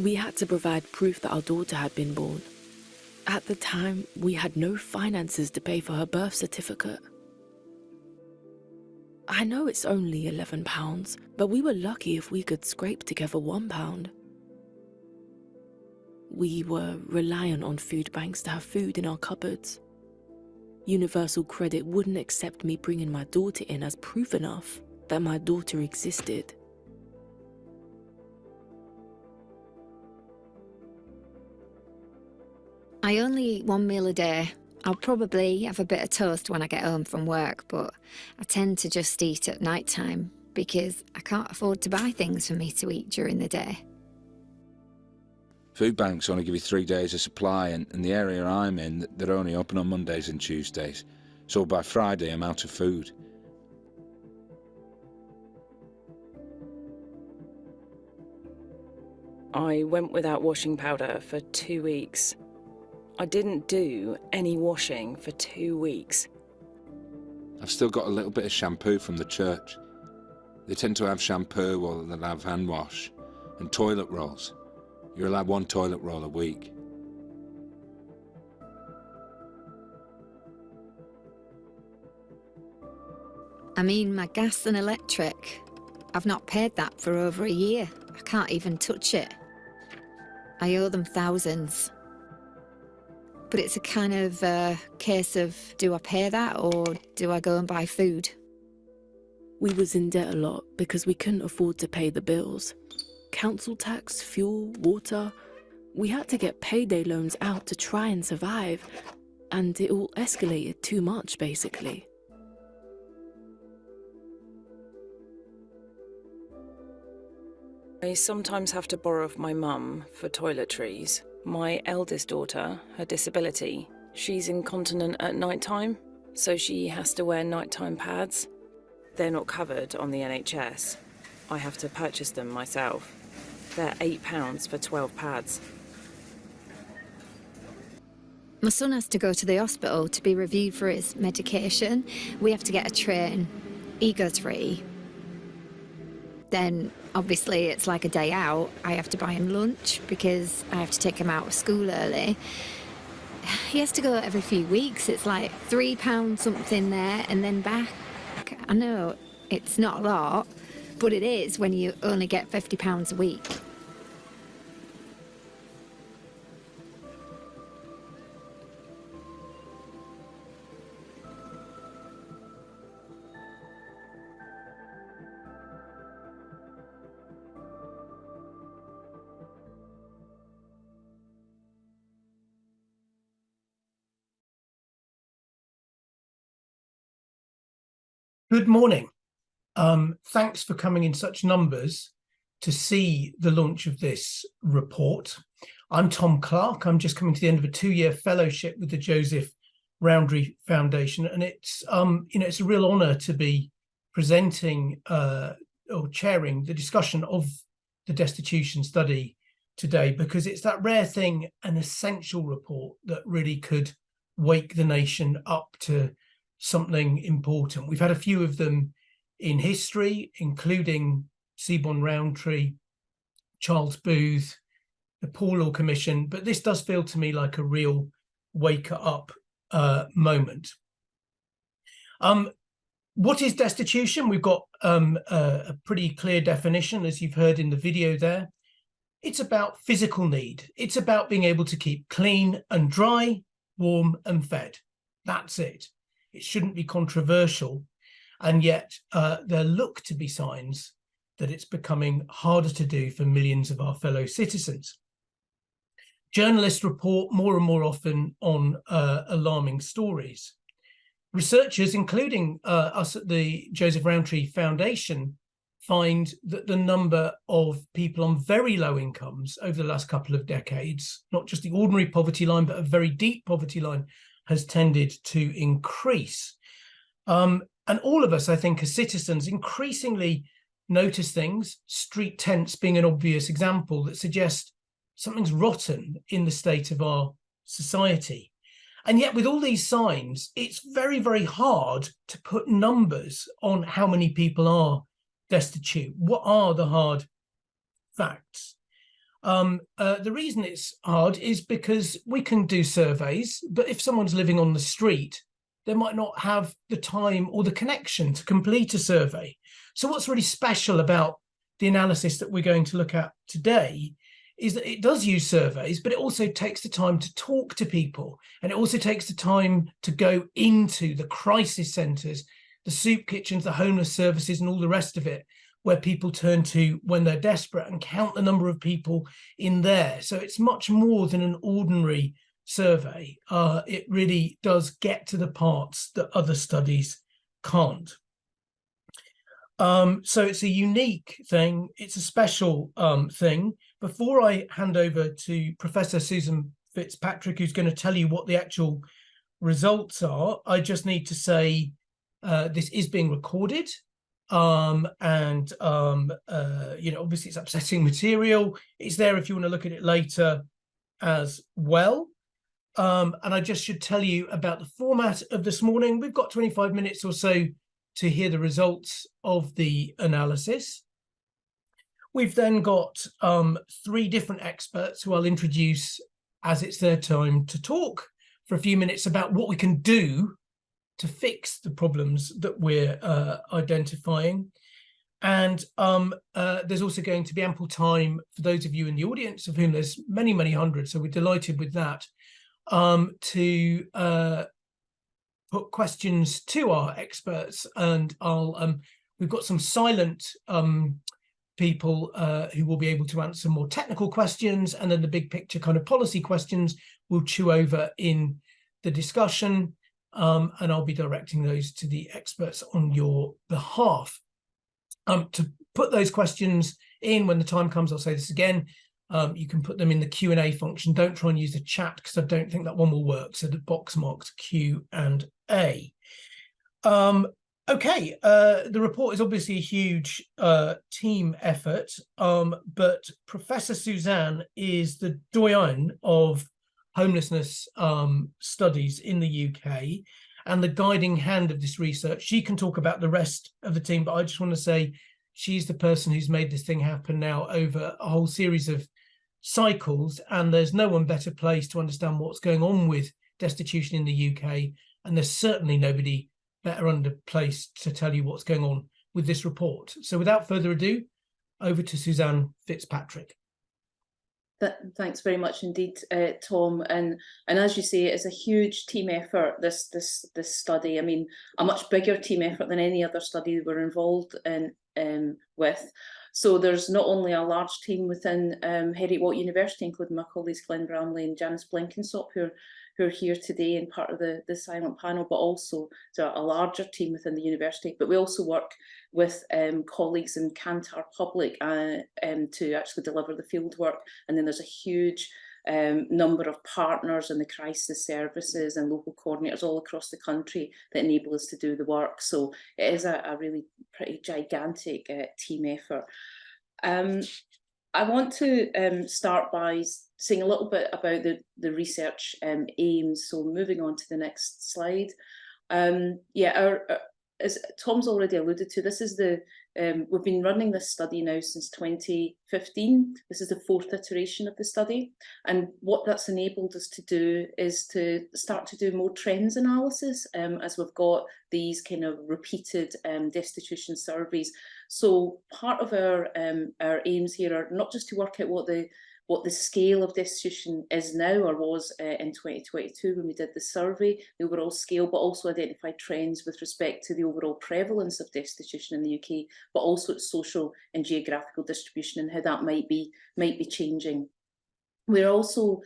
We had to provide proof that our daughter had been born. At the time, we had no finances to pay for her birth certificate. I know it's only £11, but we were lucky if we could scrape together £1. We were reliant on food banks to have food in our cupboards. Universal Credit wouldn't accept me bringing my daughter in as proof enough that my daughter existed. I only eat one meal a day. I'll probably have a bit of toast when I get home from work, but I tend to just eat at night time because I can't afford to buy things for me to eat during the day. Food banks only give you 3 days of supply, and in the area I'm in, they're only open on Mondays and Tuesdays. So by Friday, I'm out of food. I went without washing powder for 2 weeks. I didn't do any washing for 2 weeks. I've still got a little bit of shampoo from the church. They tend to have shampoo or they'll have hand wash and toilet rolls. You're allowed 1 toilet roll a week. I mean, my gas and electric. I've not paid that for over a year. I can't even touch it. I owe them thousands. But it's a kind of case of, do I pay that or do I go and buy food? We was in debt a lot because we couldn't afford to pay the bills. Council tax, fuel, water. We had to get payday loans out to try and survive, and it all escalated too much, basically. I sometimes have to borrow from my mum for toiletries. My eldest daughter, her disability, she's incontinent at night time, so she has to wear nighttime pads. They're not covered on the NHS. I have to purchase them myself. They're £8 for 12 pads. My son has to go to the hospital to be reviewed for his medication. We have to get a train. He goes free. Then, obviously, it's like a day out. I have to buy him lunch because I have to take him out of school early. He has to go every few weeks. It's like £3 something there and then back. I know it's not a lot, but it is when you only get £50 a week. Good morning. Thanks for coming in such numbers to see the launch of this report. I'm Tom Clark. I'm just coming to the end of a 2-year fellowship with the Joseph Rowntree Foundation, and it's it's a real honour to be presenting or chairing the discussion of the destitution study today, because it's that rare thing, an essential report that really could wake the nation up to something important. We've had a few of them in history, including Seaborn Rowntree, Charles Booth, the Poor Law Commission, but this does feel to me like a real wake-up moment. What is destitution? We've got a pretty clear definition, as you've heard in the video there. It's about physical need. It's about being able to keep clean and dry, warm and fed. That's it. It shouldn't be controversial, and yet there look to be signs that it's becoming harder to do for millions of our fellow citizens. Journalists report more and more often on alarming stories. Researchers, including us at the Joseph Rowntree Foundation, find that the number of people on very low incomes over the last couple of decades, not just the ordinary poverty line, but a very deep poverty line, has tended to increase. And all of us, I think, as citizens, increasingly notice things, street tents being an obvious example, that suggest something's rotten in the state of our society. And yet with all these signs, it's very, very hard to put numbers on how many people are destitute. What are the hard facts? The reason it's hard is because we can do surveys, but if someone's living on the street, they might not have the time or the connection to complete a survey. So what's really special about the analysis that we're going to look at today is that it does use surveys, but it also takes the time to talk to people. And it also takes the time to go into the crisis centres, the soup kitchens, the homeless services, and all the rest of it, where people turn to when they're desperate, and count the number of people in there. So it's much more than an ordinary survey. It really does get to the parts that other studies can't. So it's a unique thing. It's a special thing. Before I hand over to Professor Susan Fitzpatrick, who's going to tell you what the actual results are, I just need to say this is being recorded. And obviously it's upsetting material. It's there if you want to look at it later as well. And I just should tell you about the format of this morning. We've got 25 minutes or so to hear the results of the analysis. We've then got 3 different experts who I'll introduce as it's their time to talk for a few minutes about what we can do to fix the problems that we're identifying. And there's also going to be ample time for those of you in the audience, of whom there's many, many hundreds, so we're delighted with that, to put questions to our experts. And we've got some silent people who will be able to answer more technical questions, and then the big picture kind of policy questions we'll chew over in the discussion. And I'll be directing those to the experts on your behalf. To put those questions in when the time comes, I'll say this again, you can put them in the Q&A function. Don't try and use the chat, because I don't think that one will work. So the box marked Q&A. Okay, the report is obviously a huge team effort, but Professor Suzanne is the doyen of homelessness studies in the UK and the guiding hand of this research. She can talk about the rest of the team, but I just want to say she's the person who's made this thing happen now over a whole series of cycles, and there's no one better placed to understand what's going on with destitution in the UK, and there's certainly nobody better placed to tell you what's going on with this report. So without further ado, over to Suzanne Fitzpatrick. Thanks very much indeed, Tom. And as you say, it's a huge team effort, this study. I mean, a much bigger team effort than any other study we're involved in with. So there's not only a large team within Heriot-Watt University, including my colleagues Glenn Bramley and Janice Blenkinsop, who are here today and part of the silent panel, but also a larger team within the university. But we also work with colleagues in Kantar Public to actually deliver the field work. And then there's a huge number of partners in the crisis services and local coordinators all across the country that enable us to do the work. So it is a really pretty gigantic team effort. I want to start by saying a little bit about the research aims. So moving on to the next slide. As Tom's already alluded to, this is we've been running this study now since 2015. This is the 4th iteration of the study. And what that's enabled us to do is to start to do more trends analysis, as we've got these kind of repeated destitution surveys. So part of our aims here are not just to work out what the scale of destitution is now or was in 2022 when we did the survey, the overall scale, but also identify trends with respect to the overall prevalence of destitution in the UK, but also its social and geographical distribution and how that might be changing. We're also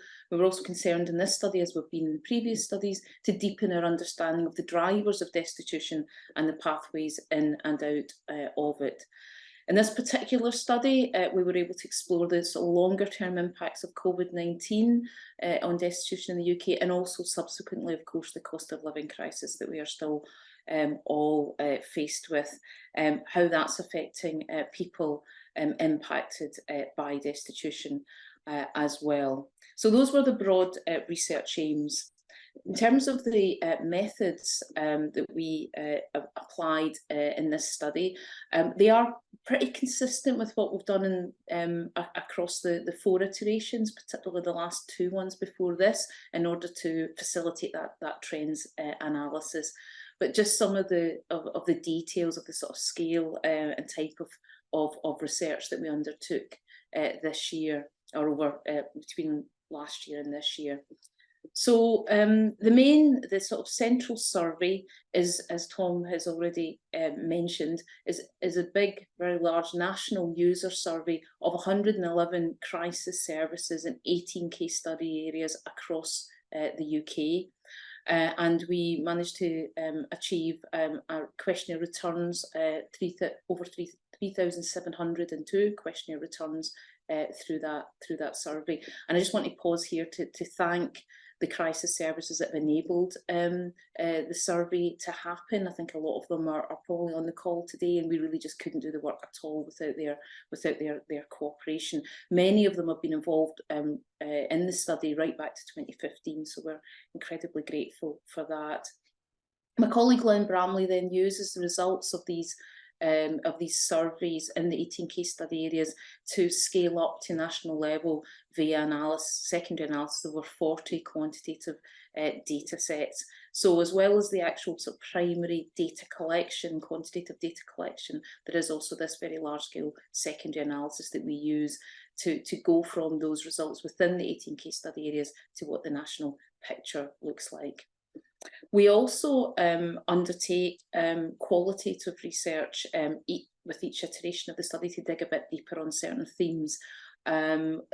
concerned in this study, as we've been in the previous studies, to deepen our understanding of the drivers of destitution and the pathways in and out of it. In this particular study, we were able to explore the sort of longer-term impacts of COVID-19 on destitution in the UK, and also subsequently, of course, the cost of living crisis that we are still all faced with, how that's affecting people impacted by destitution as well. So those were the broad research aims. In terms of the methods that we applied in this study, they are pretty consistent with what we've done in, across the 4 iterations, particularly the last 2 ones before this, in order to facilitate that trends analysis. But just some of the details of the sort of scale and type of research that we undertook this year, or over between last year and this year. So the sort of central survey is, as Tom has already mentioned, is a big, very large national user survey of 111 crisis services in 18 case study areas across the UK. And we managed to achieve our questionnaire returns, over 3,702 questionnaire returns through that survey. And I just want to pause here to thank the crisis services that have enabled the survey to happen. I think a lot of them are probably on the call today, and we really just couldn't do the work at all without their cooperation. Many of them have been involved in the study right back to 2015, so we're incredibly grateful for that. My colleague Len Bramley then uses the results of these surveys in the 18 case study areas to scale up to national level via secondary analysis of over 40 quantitative data sets. So as well as the actual sort of primary data collection, quantitative data collection, there is also this very large scale secondary analysis that we use to go from those results within the 18 case study areas to what the national picture looks like. We also undertake qualitative research with each iteration of the study to dig a bit deeper on certain themes.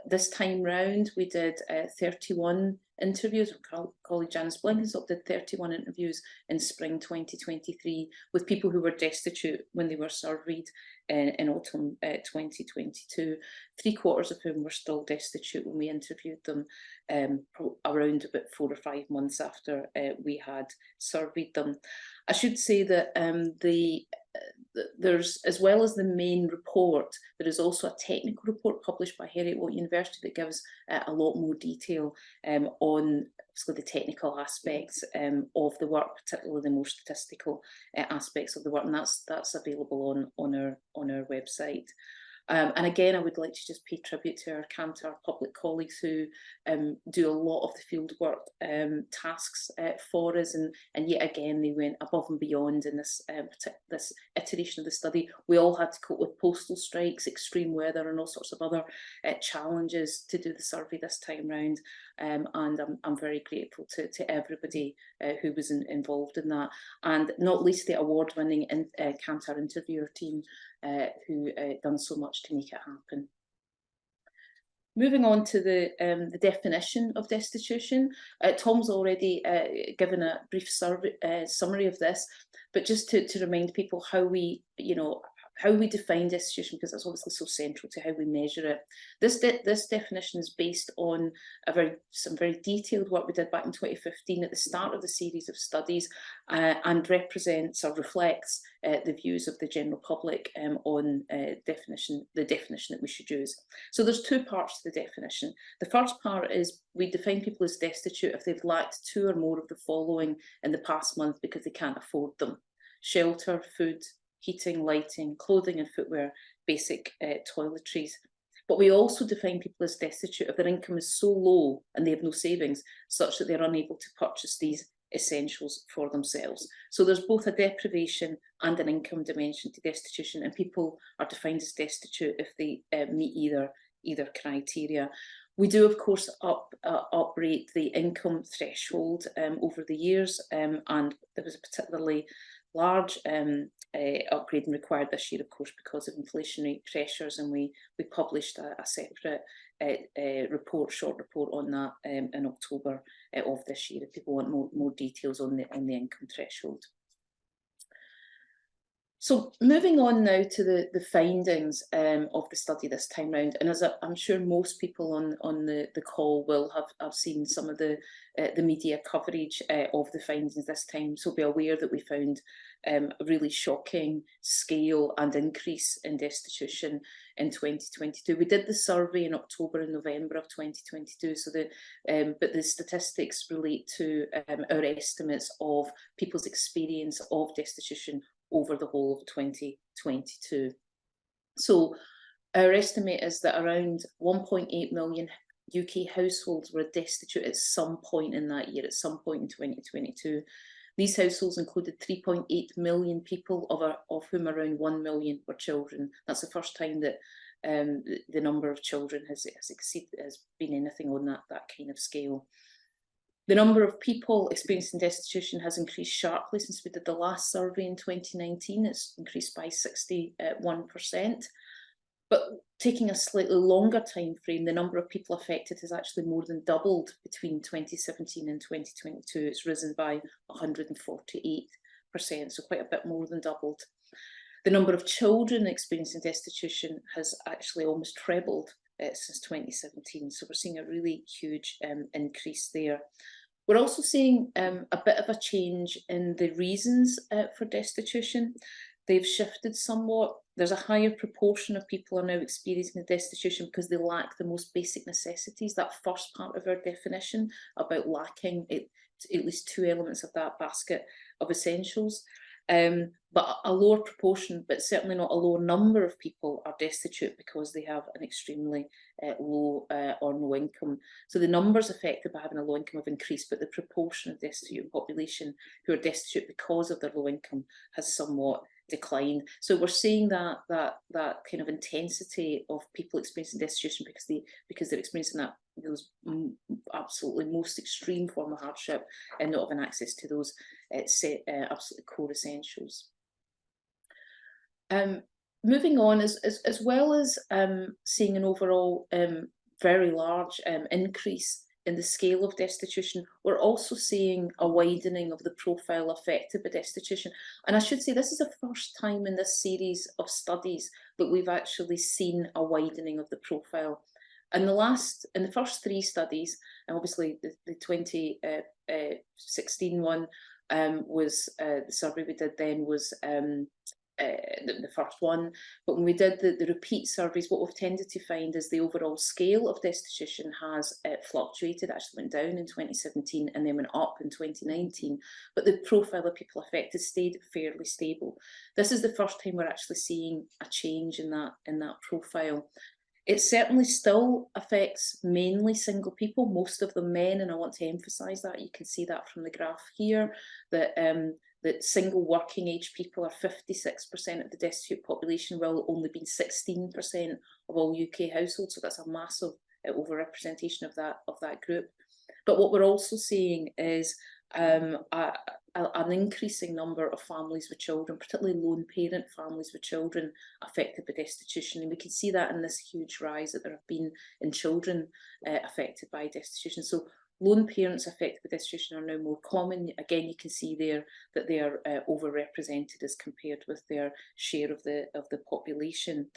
This time round, we did 31 interviews. Our colleague Janice Blenkinsop did 31 interviews in spring 2023 with people who were destitute when they were surveyed in autumn 2022. 3/4 of whom were still destitute when we interviewed them around about 4 or 5 months after we had surveyed them. I should say that there's, as well as the main report, there is also a technical report published by Heriot-Watt University that gives a lot more detail on the technical aspects of the work, particularly the more statistical aspects of the work, and that's available on our website. And again, I would like to just pay tribute to our Kantar public colleagues who do a lot of the field work tasks for us, and yet again they went above and beyond in this iteration of the study. We all had to cope with postal strikes, extreme weather, and all sorts of other challenges to do the survey this time round, and I'm very grateful to everybody who was involved in that, and not least the award-winning Kantar interviewer team who done so much to make it happen. Moving on to the definition of destitution, Tom's already given a brief summary of this, but just to remind people how we define destitution, because that's obviously so central to how we measure it. This definition is based on some very detailed work we did back in 2015 at the start of the series of studies, and represents or reflects the views of the general public on the definition that we should use. So there's 2 parts to the definition. The first part is we define people as destitute if they've lacked 2 or more of the following in the past month because they can't afford them: shelter, food, heating, lighting, clothing and footwear, basic toiletries. But we also define people as destitute if their income is so low and they have no savings, such that they're unable to purchase these essentials for themselves. So there's both a deprivation and an income dimension to destitution, and people are defined as destitute if they meet either criteria. We do, of course, uprate the income threshold over the years, and there was a particularly large upgrading required this year, of course, because of inflationary pressures, and we published a separate short report on that in October of this year, if people want more details on the income threshold. So moving on now to the findings of the study this time round, and as I'm sure most people on the call will have seen some of the media coverage of the findings this time, so be aware that we found a really shocking scale and increase in destitution in 2022. We did the survey in October and November of 2022, so but the statistics relate to our estimates of people's experience of destitution over the whole of 2022. So our estimate is that around 1.8 million UK households were destitute at some point in that year, at some point in 2022. These households included 3.8 million people, of whom around 1 million were children. That's the first time that the number of children has been anything on that kind of scale. The number of people experiencing destitution has increased sharply since we did the last survey in 2019. It's increased by 61%. But taking a slightly longer time frame, the number of people affected has actually more than doubled between 2017 and 2022. It's risen by 148%, so quite a bit more than doubled. The number of children experiencing destitution has actually almost trebled since 2017. So we're seeing a really huge increase there. We're also seeing a bit of a change in the reasons for destitution. They've shifted somewhat. There's a higher proportion of people are now experiencing destitution because they lack the most basic necessities. That first part of our definition about lacking at least two elements of that basket of essentials. But a lower proportion, but certainly not a lower number of people are destitute because they have an extremely low or no income. So the numbers affected by having a low income have increased, but the proportion of destitute population who are destitute because of their low income has somewhat declined. So we're seeing that kind of intensity of people experiencing destitution because they're experiencing those absolutely most extreme form of hardship and not having access to those absolutely core essentials. Moving on, as well as seeing an overall very large increase in the scale of destitution, we're also seeing a widening of the profile affected by destitution. And I should say this is the first time in this series of studies that we've actually seen a widening of the profile. In the first three studies, and obviously the 2016 one was the survey we did then was the first one, but when we did the repeat surveys, what we've tended to find is the overall scale of destitution has fluctuated, actually went down in 2017 and then went up in 2019, but the profile of people affected stayed fairly stable. This is the first time we're actually seeing a change in that profile. It certainly still affects mainly single people, most of them men, and I want to emphasise that. You can see that from the graph here, that single working age people are 56% of the destitute population, while only being 16% of all UK households. So that's a massive overrepresentation of that group. But what we're also seeing is an increasing number of families with children, particularly lone parent families with children affected by destitution. And we can see that in this huge rise that there have been in children affected by destitution. So lone parents affected by destitution are now more common. Again, you can see there that they are overrepresented as compared with their share of the population.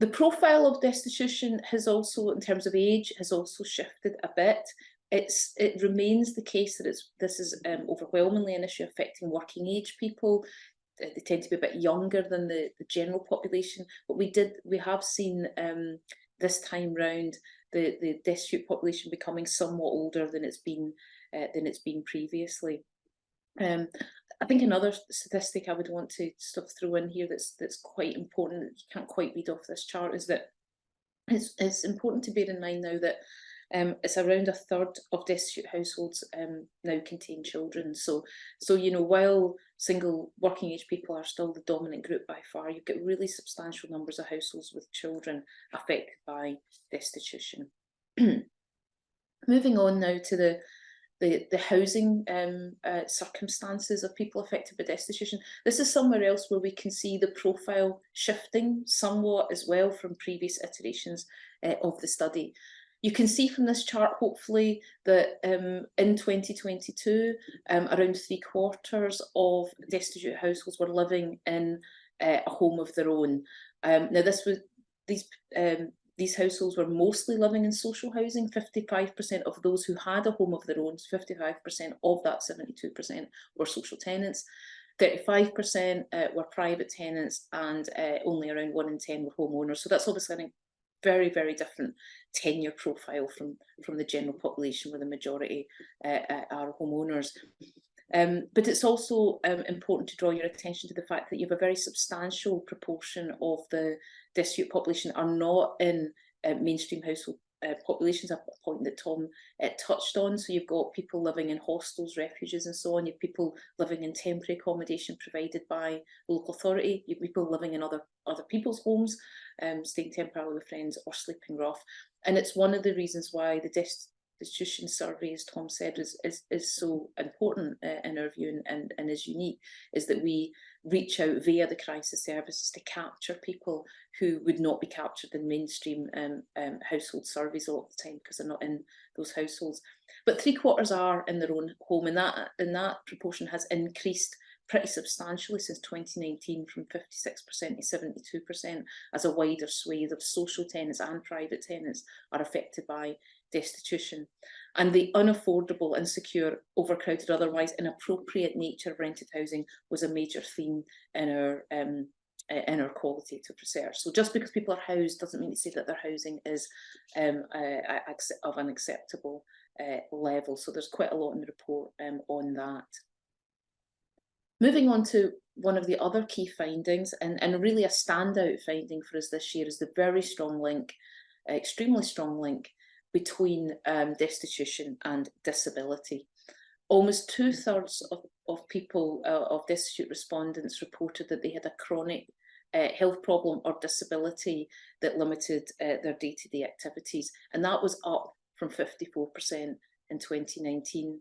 The profile of destitution has also, in terms of age, has also shifted a bit. It remains the case that this is overwhelmingly an issue affecting working age people. They tend to be a bit younger than the general population, but we have seen this time round the destitute population becoming somewhat older than it's been previously. I think another statistic I would want to sort of throw in here that's quite important, that you can't quite read off this chart, is that it's important to bear in mind now that it's around a third of destitute households now contain children. So while single working age people are still the dominant group by far, you've got really substantial numbers of households with children affected by destitution. Moving on now to the housing circumstances of people affected by destitution. This is somewhere else where we can see the profile shifting somewhat as well from previous iterations of the study. You can see from this chart, hopefully, that in 2022, around 3/4 of destitute households were living in a home of their own. Now, these households were mostly living in social housing. 55% of those who had a home of their own, 55% of that 72% were social tenants. 35% were private tenants, and only around 1 in 10 were homeowners. So that's obviously a very, very different tenure profile from the general population, where the majority are homeowners. But it's also important to draw your attention to the fact that you have a very substantial proportion of the destitute population are not in mainstream household populations, a point that Tom touched on. So you've got people living in hostels, refuges and so on. You have people living in temporary accommodation provided by the local authority. You have people living in other people's homes, staying temporarily with friends or sleeping rough. And it's one of the reasons why the destitution survey, as Tom said, is so important in our view and is unique, is that we reach out via the crisis services to capture people who would not be captured in mainstream household surveys a lot of the time because they're not in those households. But 3/4 are in their own home, and that proportion has increased pretty substantially since 2019, from 56% to 72%, as a wider swathe of social tenants and private tenants are affected by destitution. And the unaffordable, insecure, overcrowded, otherwise inappropriate nature of rented housing was a major theme in our qualitative research. So just because people are housed doesn't mean to say that their housing is of an acceptable level. So there's quite a lot in the report on that. Moving on to one of the other key findings, and really a standout finding for us this year, is the very strong link, extremely strong link, between destitution and disability. Almost 2/3 of people, of destitute respondents, reported that they had a chronic health problem or disability that limited their day-to-day activities, and that was up from 54% in 2019.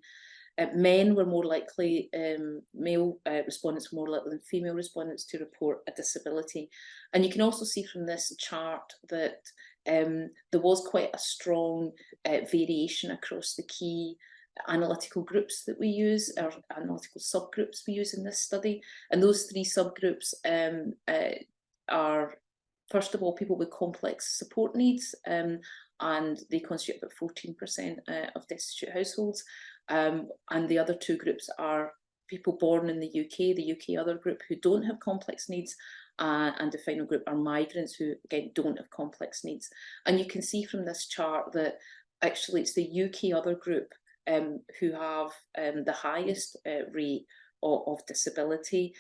Men were more likely, male respondents were more likely than female respondents to report a disability. And you can also see from this chart that there was quite a strong variation across the key analytical groups that we use, or analytical subgroups we use in this study. And those 3 subgroups are, first of all, people with complex support needs, and they constitute about 14% of destitute households. And the other 2 groups are people born in the UK other group who don't have complex needs, and the final group are migrants who, again, don't have complex needs. And you can see from this chart that actually it's the UK other group who have the highest rate of disability,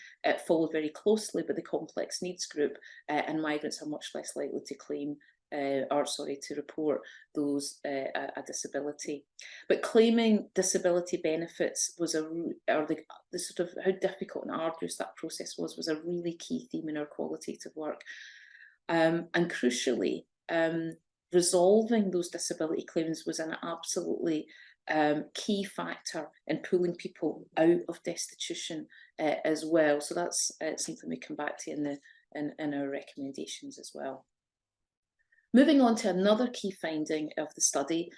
followed very closely by the complex needs group, and migrants are much less likely to claim to report those a disability. But claiming disability benefits was the sort of how difficult and arduous that process was a really key theme in our qualitative work. And crucially, resolving those disability claims was an absolutely key factor in pulling people out of destitution as well. So that's something we come back to in our recommendations as well. Moving on to another key finding of the study,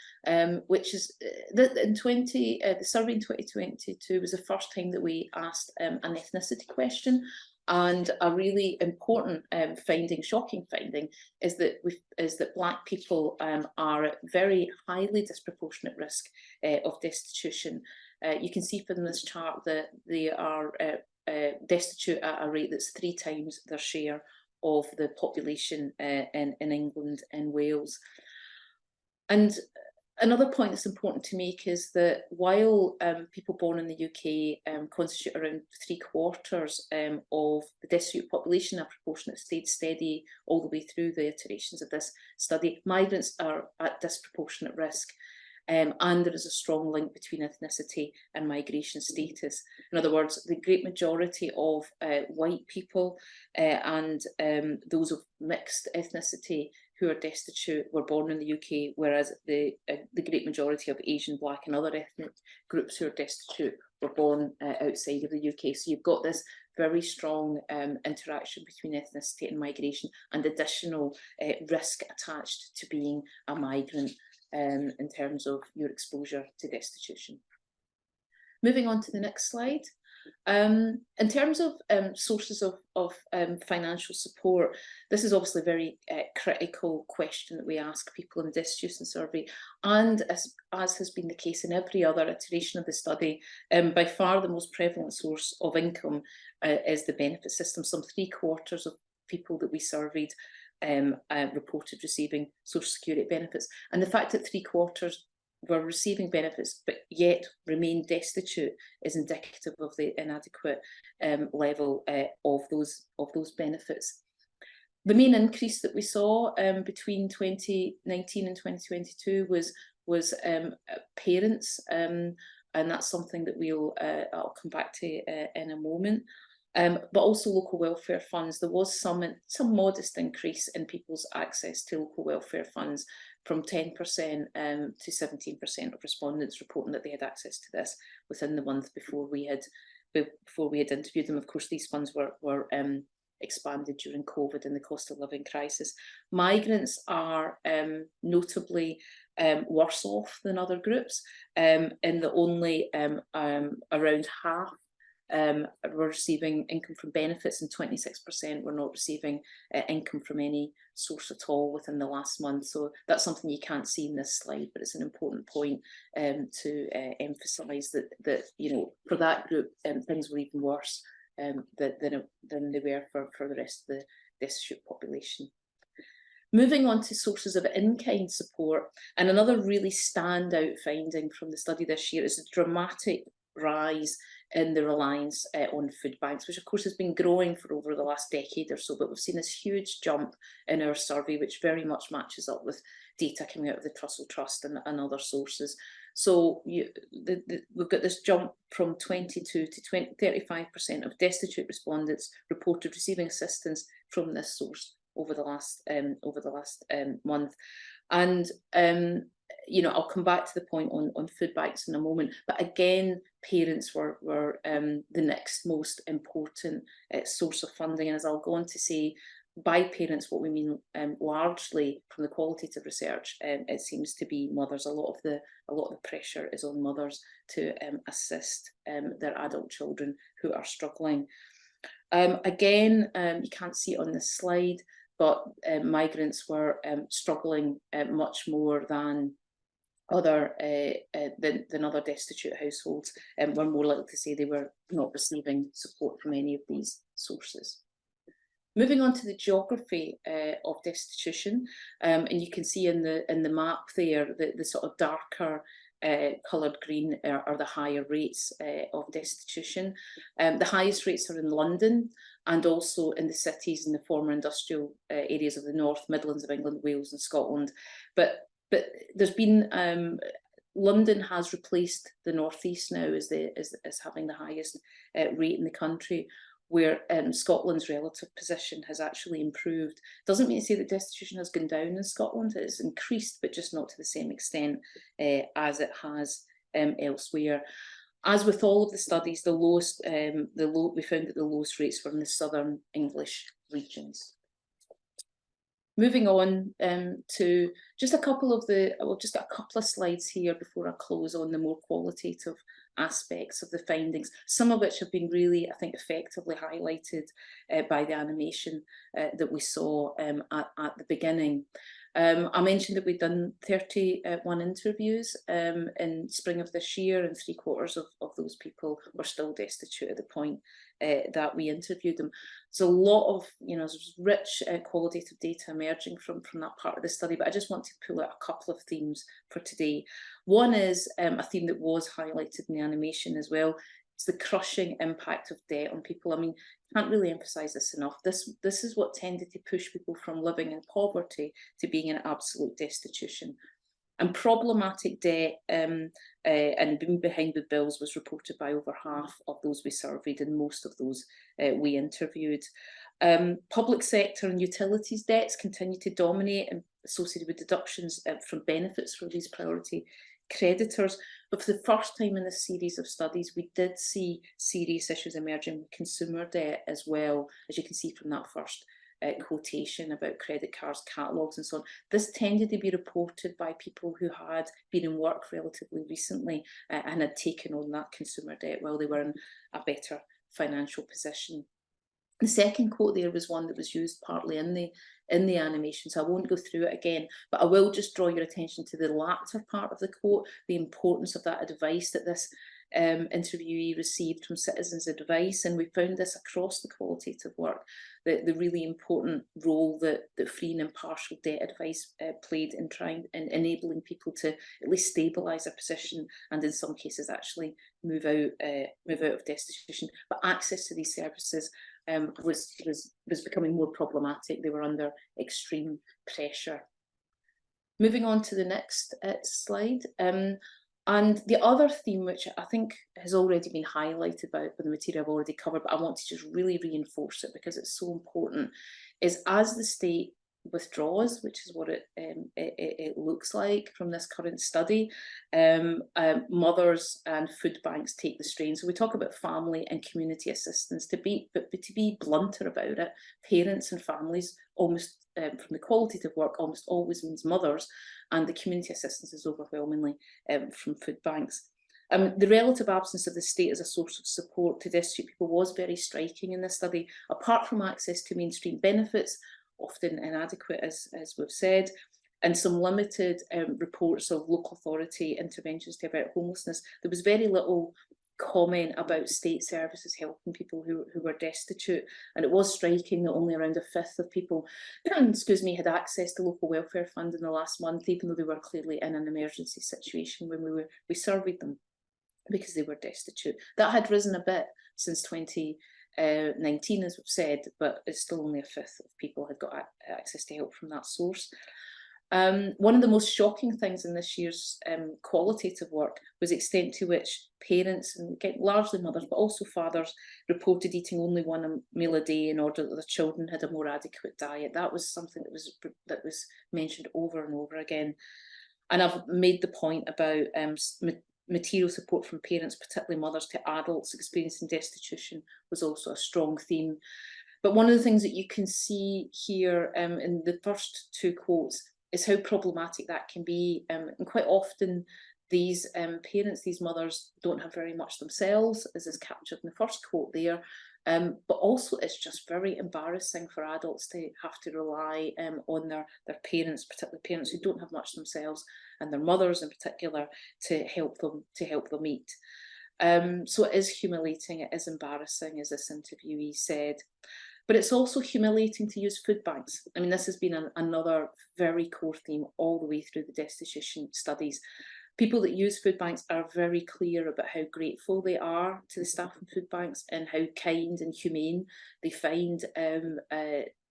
which is that the survey in 2022 was the first time that we asked an ethnicity question. And a really important finding, shocking finding, is that Black people are at very highly disproportionate risk of destitution. You can see from this chart that they are destitute at a rate that's 3 times their share of the population in England and Wales. And another point that's important to make is that while people born in the UK constitute around 3/4 of the destitute population, a proportion that stayed steady all the way through the iterations of this study, migrants are at disproportionate risk. And there is a strong link between ethnicity and migration status. In other words, the great majority of white people and those of mixed ethnicity who are destitute were born in the UK, whereas the great majority of Asian, Black and other ethnic groups who are destitute were born outside of the UK. So you've got this very strong interaction between ethnicity and migration, and additional risk attached to being a migrant in terms of your exposure to destitution. Moving on to the next slide. In terms of sources of financial support, this is obviously a very critical question that we ask people in the destitution survey, and as has been the case in every other iteration of the study, by far the most prevalent source of income is the benefit system. Some 3/4 of people that we surveyed reported receiving social security benefits, and the fact that 3/4 were receiving benefits but yet remain destitute is indicative of the inadequate level of those benefits. The main increase that we saw between 2019 and 2022 was parents, and that's something that I'll come back to in a moment. But also local welfare funds. There was some modest increase in people's access to local welfare funds, from 10% to 17% of respondents reporting that they had access to this within the month before we had interviewed them. Of course, these funds were expanded during COVID and the cost of living crisis. Migrants are notably worse off than other groups, in that only around half were receiving income from benefits, and 26% were not receiving income from any source at all within the last month. So that's something you can't see in this slide, but it's an important point to emphasise that for that group things were even worse than they were for the rest of the destitute population. Moving on to sources of in-kind support, and another really standout finding from the study this year is a dramatic rise in the reliance on food banks, which of course has been growing for over the last decade or so, but we've seen this huge jump in our survey, which very much matches up with data coming out of the Trussell Trust and other sources. So we've got this jump from 22 to 35% of destitute respondents reported receiving assistance from this source over the last month. And I'll come back to the point on food banks in a moment, but again, parents were the next most important source of funding. And as I'll go on to say, by parents, what we mean largely from the qualitative research, it seems to be mothers. A lot of the pressure is on mothers to assist their adult children who are struggling. Again, you can't see it on this slide, but migrants were struggling much more than other destitute households, were more likely to say they were not receiving support from any of these sources. Moving on to the geography of destitution, and you can see in the map there the sort of darker coloured green are the higher rates of destitution. The highest rates are in London and also in the cities in the former industrial areas of the North Midlands of England, Wales and Scotland. But there's been London has replaced the North East now as having the highest rate in the country, where Scotland's relative position has actually improved. Doesn't mean to say that destitution has gone down in Scotland. It has increased, but just not to the same extent as it has elsewhere. As with all of the studies, we found that the lowest rates were in the southern English regions. Moving on to just a couple of slides here before I close on the more qualitative aspects of the findings, some of which have been really, I think, effectively highlighted by the animation that we saw at the beginning. I mentioned that we'd done 31 interviews in spring of this year, and 3/4 of those people were still destitute at the point that we interviewed them. So a lot of, there's rich qualitative data emerging from that part of the study, but I just want to pull out a couple of themes for today. One is a theme that was highlighted in the animation as well. It's the crushing impact of debt on people. I mean, I can't really emphasise this enough. This is what tended to push people from living in poverty to being in absolute destitution. And problematic debt and being behind with bills was reported by over half of those we surveyed and most of those we interviewed. Public sector and utilities debts continue to dominate, and associated with deductions from benefits for these priority creditors. But for the first time in this series of studies, we did see serious issues emerging with consumer debt as well, as you can see from that first quotation about credit cards, catalogues and so on. This tended to be reported by people who had been in work relatively recently and had taken on that consumer debt while they were in a better financial position. The second quote there was one that was used partly in the animation, so I won't go through it again, but I will just draw your attention to the latter part of the quote, the importance of that advice that this interviewee received from Citizens Advice, and we found this across the qualitative work, the really important role that free and impartial debt advice played in enabling people to at least stabilise their position and in some cases actually move out of destitution. But access to these services was becoming more problematic. They were under extreme pressure. Moving on to the next slide. And the other theme, which I think has already been highlighted by the material I've already covered, but I want to just really reinforce it because it's so important, is as the state withdraws, which is what it looks like from this current study, mothers and food banks take the strain. So we talk about family and community assistance. To be blunter about it, parents and families almost from the qualitative work almost always means mothers, and the community assistance is overwhelmingly from food banks. The relative absence of the state as a source of support to destitute people was very striking in this study. Apart from access to mainstream benefits, often inadequate, as we've said, and some limited reports of local authority interventions to avert homelessness, there was very little comment about state services helping people who were destitute. And it was striking that only around a fifth of people had access to local welfare fund in the last month, even though they were clearly in an emergency situation when we surveyed them, because they were destitute. That had risen a bit since 2019, as we've said, but it's still only a fifth of people had got access to help from that source. One of the most shocking things in this year's qualitative work was the extent to which parents, and again, largely mothers, but also fathers, reported eating only one meal a day in order that their children had a more adequate diet. That was something that was mentioned over and over again. And I've made the point about material support from parents, particularly mothers, to adults experiencing destitution was also a strong theme. But one of the things that you can see here in the first two quotes is how problematic that can be. And quite often these parents, these mothers, don't have very much themselves, as is captured in the first quote there. But also it's just very embarrassing for adults to have to rely on their parents, particularly parents who don't have much themselves, and their mothers in particular, to help them eat. So it is humiliating, it is embarrassing, as this interviewee said. But it's also humiliating to use food banks. I mean, this has been another very core theme all the way through the destitution studies. People that use food banks are very clear about how grateful they are to the staff in food banks and how kind and humane they find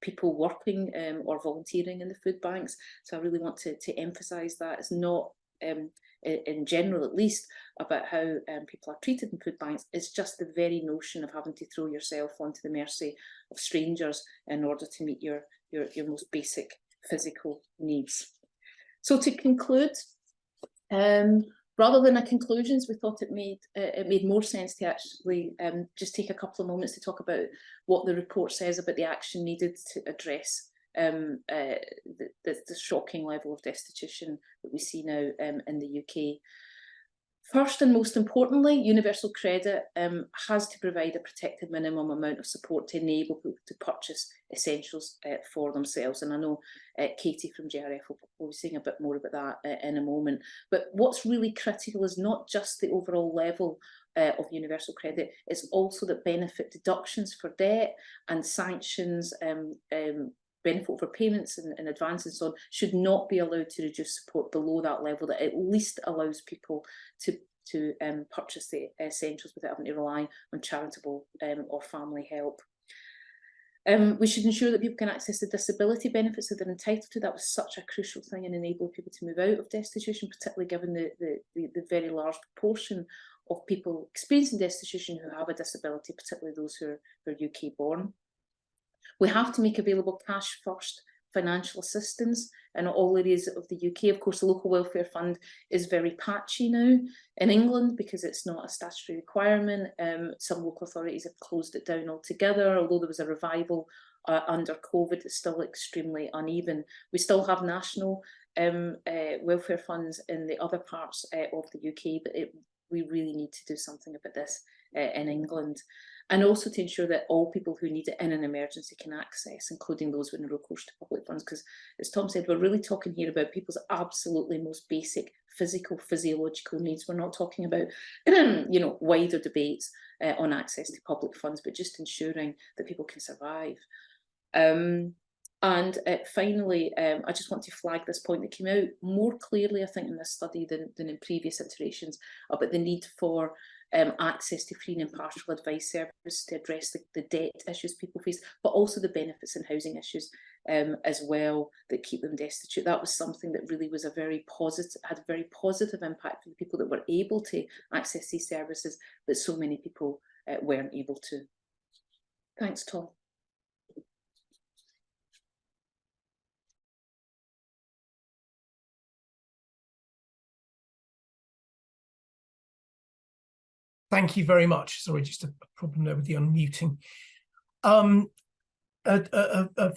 people working or volunteering in the food banks. So I really want to emphasise that. It's not, in general at least, about how people are treated in food banks. It's just the very notion of having to throw yourself onto the mercy of strangers in order to meet your most basic physical needs. So to conclude, rather than conclusions, we thought it made more sense to actually just take a couple of moments to talk about what the report says about the action needed to address the shocking level of destitution that we see now in the UK. First and most importantly, Universal Credit has to provide a protected minimum amount of support to enable people to purchase essentials for themselves. And I know Katie from JRF will be saying a bit more about that in a moment. But what's really critical is not just the overall level of universal credit, it's also that benefit deductions for debt and sanctions, benefit over payments and advances and so on, should not be allowed to reduce support below that level that at least allows people to purchase the essentials without having to rely on charitable or family help. We should ensure that people can access the disability benefits that they're entitled to. That was such a crucial thing in enabling people to move out of destitution, particularly given the very large proportion of people experiencing destitution who have a disability, particularly those who are UK born. We have to make available cash-first financial assistance in all areas of the UK. Of course, the local welfare fund is very patchy now in England because it's not a statutory requirement. Some local authorities have closed it down altogether, although there was a revival under COVID. It's still extremely uneven. We still have national welfare funds in the other parts of the UK, but we really need to do something about this in England. And also to ensure that all people who need it in an emergency can access, including those with no recourse to public funds. Because as Tom said, we're really talking here about people's absolutely most basic physical, physiological needs. We're not talking about, you know, wider debates on access to public funds, but just ensuring that people can survive. Finally, I just want to flag this point that came out more clearly, I think, in this study than in previous iterations, about the need for access to free and impartial advice service to address the debt issues people face, but also the benefits and housing issues as well that keep them destitute. That was something that really was had a very positive impact for the people that were able to access these services, but so many people weren't able to. Thanks, Tom. Thank you very much. Sorry, just a problem there with the unmuting. A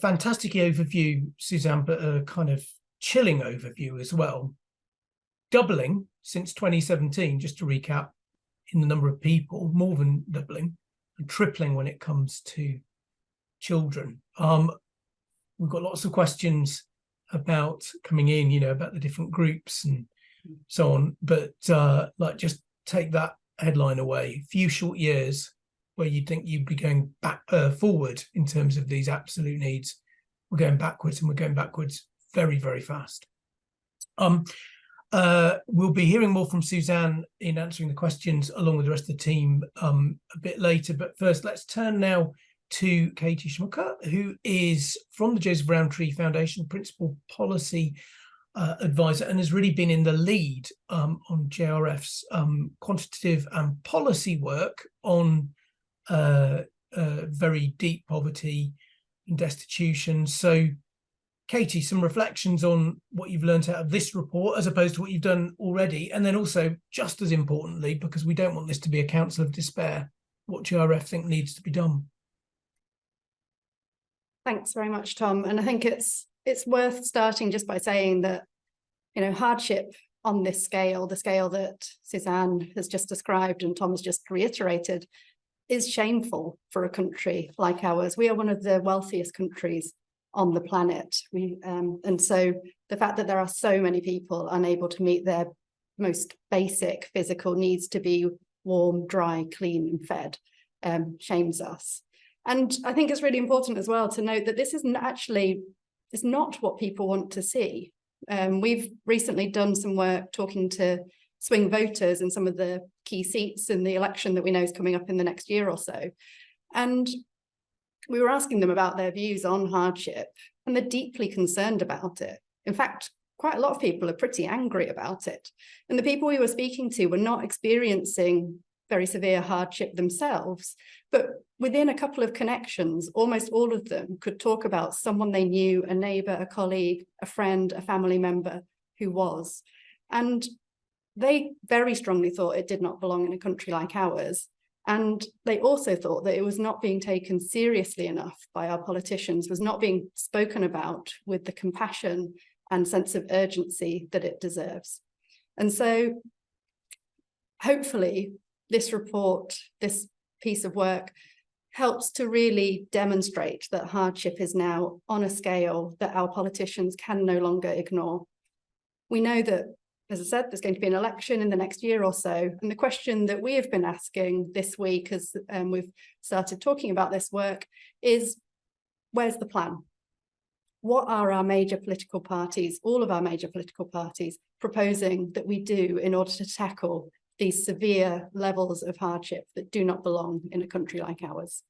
fantastic overview, Suzanne, but a kind of chilling overview as well. Doubling since 2017, just to recap, in the number of people, more than doubling, and tripling when it comes to children. We've got lots of questions about coming in, you know, about the different groups and so on, but like just take that headline away. A few short years where you'd think you'd be going back forward in terms of these absolute needs. We're going backwards, and we're going backwards very, very fast. We'll be hearing more from Suzanne in answering the questions along with the rest of the team a bit later. But first, let's turn now to Katie Schmucker, who is from the Joseph Rowntree Foundation, Principal Policy Advisor, and has really been in the lead on JRF's quantitative and policy work on very deep poverty and destitution. So, Katie, some reflections on what you've learned out of this report as opposed to what you've done already, and then also, just as importantly, because we don't want this to be a council of despair, what JRF think needs to be done. Thanks very much, Tom. And I think it's worth starting just by saying that, you know, hardship on this scale, the scale that Suzanne has just described and Tom has just reiterated, is shameful for a country like ours. We are one of the wealthiest countries on the planet. And so the fact that there are so many people unable to meet their most basic physical needs to be warm, dry, clean and fed shames us. And I think it's really important as well to note that this isn't actually, it's not what people want to see. We've recently done some work talking to swing voters in some of the key seats in the election that we know is coming up in the next year or so. And we were asking them about their views on hardship, and they're deeply concerned about it. In fact, quite a lot of people are pretty angry about it. And the people we were speaking to were not experiencing very severe hardship themselves, but within a couple of connections, almost all of them could talk about someone they knew, a neighbour, a colleague, a friend, a family member who was. And they very strongly thought it did not belong in a country like ours. And they also thought that it was not being taken seriously enough by our politicians, was not being spoken about with the compassion and sense of urgency that it deserves. And so hopefully this report, this piece of work, helps to really demonstrate that hardship is now on a scale that our politicians can no longer ignore. We know that, as I said, there's going to be an election in the next year or so. And the question that we have been asking this week as we've started talking about this work is, where's the plan? What are our major political parties, all of our major political parties, proposing that we do in order to tackle these severe levels of hardship that do not belong in a country like ours?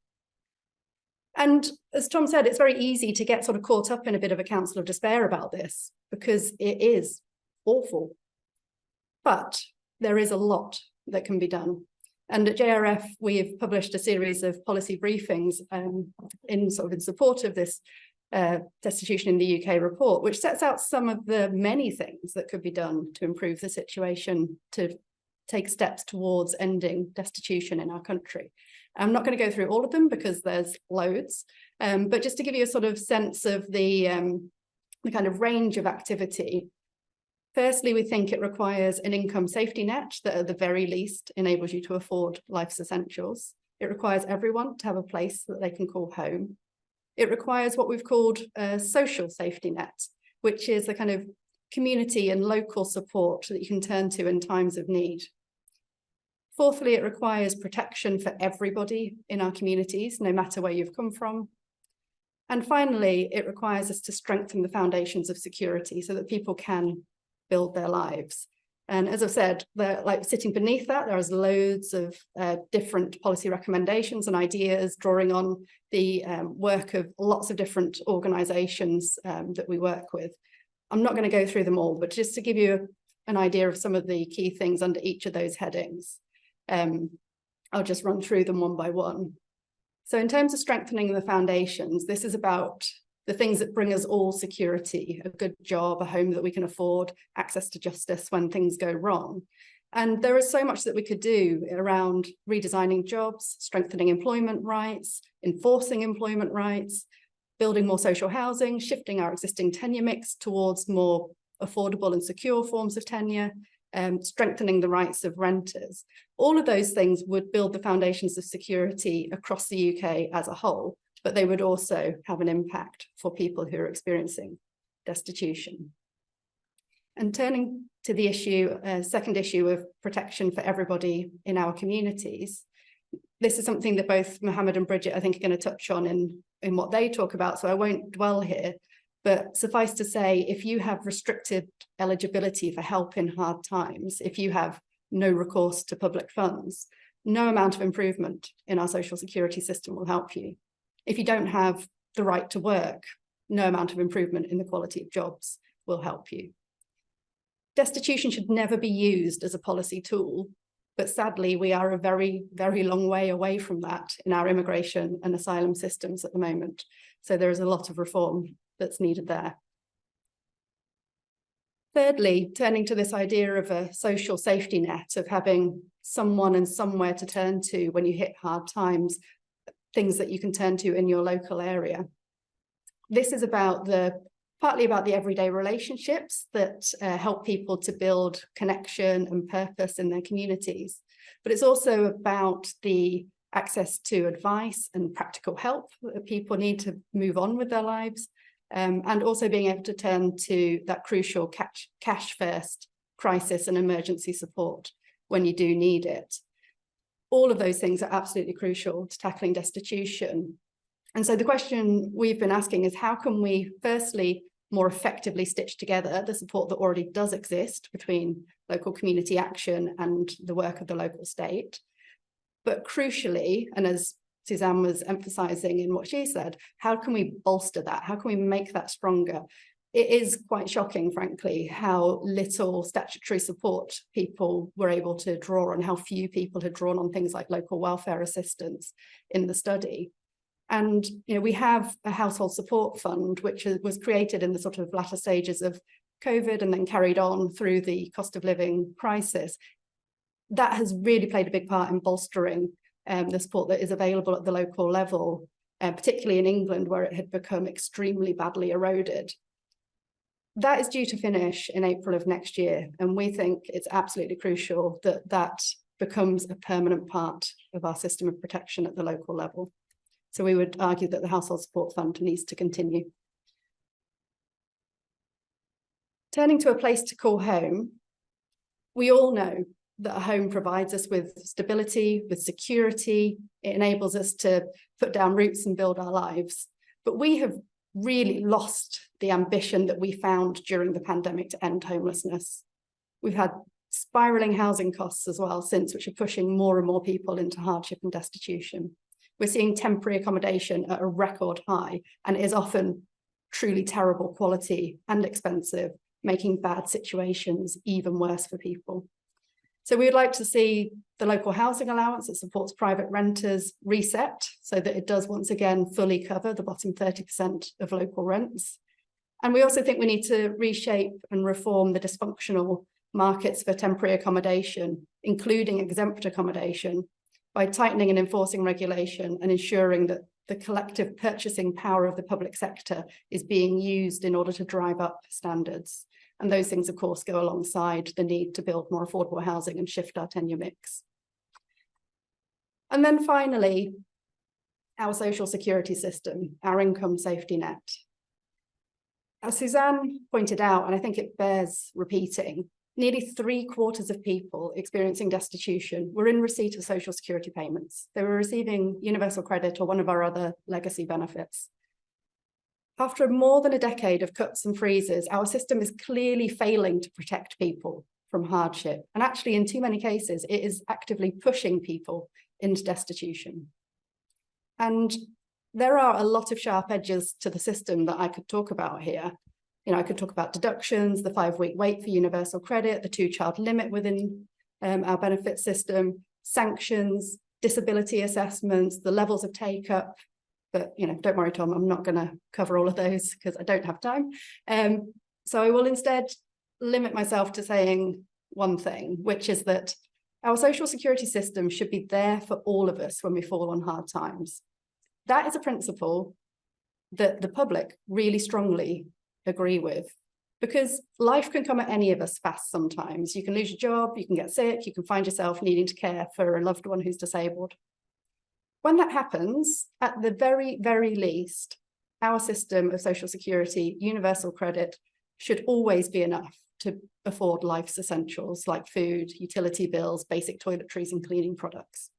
And as Tom said, it's very easy to get sort of caught up in a bit of a council of despair about this, because it is awful. But there is a lot that can be done. And at JRF, we've published a series of policy briefings in support of this Destitution in the UK report, which sets out some of the many things that could be done to improve the situation, to take steps towards ending destitution in our country. I'm not going to go through all of them because there's loads, but just to give you a sort of sense of the kind of range of activity. Firstly, we think it requires an income safety net that at the very least enables you to afford life's essentials. It requires everyone to have a place that they can call home. It requires what we've called a social safety net, which is the kind of community and local support that you can turn to in times of need. Fourthly, it requires protection for everybody in our communities, no matter where you've come from. And finally, it requires us to strengthen the foundations of security so that people can build their lives. And as I've said, like sitting beneath that, there is loads of different policy recommendations and ideas drawing on the work of lots of different organisations that we work with. I'm not going to go through them all, but just to give you an idea of some of the key things under each of those headings, I'll just run through them one by one. So in terms of strengthening the foundations, this is about the things that bring us all security, a good job, a home that we can afford, access to justice when things go wrong. And there is so much that we could do around redesigning jobs, strengthening employment rights, enforcing employment rights, building more social housing, shifting our existing tenure mix towards more affordable and secure forms of tenure, strengthening the rights of renters. All of those things would build the foundations of security across the UK as a whole, but they would also have an impact for people who are experiencing destitution. And turning to the issue, second issue of protection for everybody in our communities, this is something that both Mohammed and Bridget, I think, are going to touch on in what they talk about, so I won't dwell here. But suffice to say, if you have restricted eligibility for help in hard times, if you have no recourse to public funds, no amount of improvement in our social security system will help you. If you don't have the right to work, no amount of improvement in the quality of jobs will help you. Destitution should never be used as a policy tool, but sadly, we are a very, very long way away from that in our immigration and asylum systems at the moment. So there is a lot of reform that's needed there. Thirdly, turning to this idea of a social safety net, of having someone and somewhere to turn to when you hit hard times, things that you can turn to in your local area. This is about partly about the everyday relationships that help people to build connection and purpose in their communities. But it's also about the access to advice and practical help that people need to move on with their lives, and also being able to turn to that crucial cash first crisis and emergency support when you do need it. All of those things are absolutely crucial to tackling destitution. And so the question we've been asking is, how can we firstly more effectively stitch together the support that already does exist between local community action and the work of the local state? But crucially, and as Suzanne was emphasising in what she said, how can we bolster that? How can we make that stronger? It is quite shocking, frankly, how little statutory support people were able to draw on, how few people had drawn on things like local welfare assistance in the study. And we have a household support fund, which was created in the sort of latter stages of COVID and then carried on through the cost of living crisis. That has really played a big part in bolstering the support that is available at the local level, particularly in England, where it had become extremely badly eroded. That is due to finish in April of next year, and we think it's absolutely crucial that that becomes a permanent part of our system of protection at the local level. So we would argue that the Household Support Fund needs to continue. Turning to a place to call home, we all know that a home provides us with stability, with security. It enables us to put down roots and build our lives. But we have really lost the ambition that we found during the pandemic to end homelessness. We've had spiralling housing costs as well since, which are pushing more and more people into hardship and destitution. We're seeing temporary accommodation at a record high, and it is often truly terrible quality and expensive, making bad situations even worse for people. So we would like to see the local housing allowance that supports private renters reset so that it does once again fully cover the bottom 30% of local rents. And we also think we need to reshape and reform the dysfunctional markets for temporary accommodation, including exempt accommodation, by tightening and enforcing regulation and ensuring that the collective purchasing power of the public sector is being used in order to drive up standards. And those things, of course, go alongside the need to build more affordable housing and shift our tenure mix. And then finally, our social security system, our income safety net. As Suzanne pointed out, and I think it bears repeating, nearly 3/4 of people experiencing destitution were in receipt of social security payments. They were receiving universal credit or one of our other legacy benefits. After more than a decade of cuts and freezes, our system is clearly failing to protect people from hardship. And actually, in too many cases, it is actively pushing people into destitution. And there are a lot of sharp edges to the system that I could talk about here. You know, I could talk about deductions, the 5-week wait for universal credit, the 2-child limit within our benefit system, sanctions, disability assessments, the levels of take-up. But, you know, don't worry, Tom, I'm not going to cover all of those because I don't have time. So I will instead limit myself to saying one thing, which is that our social security system should be there for all of us when we fall on hard times. That is a principle that the public really strongly agree with, because life can come at any of us fast sometimes. You can lose your job, you can get sick, you can find yourself needing to care for a loved one who's disabled. When that happens, at the very, very least, our system of social security, universal credit, should always be enough to afford life's essentials like food, utility bills, basic toiletries and cleaning products.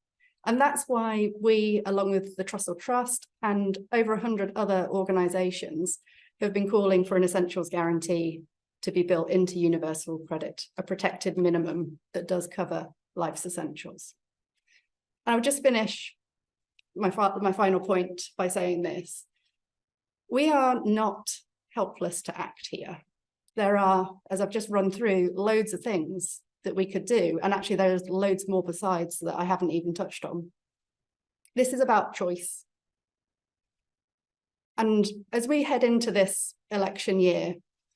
And that's why we, along with the Trussell Trust and over 100 other organisations, have been calling for an essentials guarantee to be built into universal credit, a protected minimum that does cover life's essentials. And I'll just finish my final point by saying this. We are not helpless to act here. There are, as I've just run through, loads of things that we could do. And actually there's loads more besides that I haven't even touched on. This is about choice. And as we head into this election year,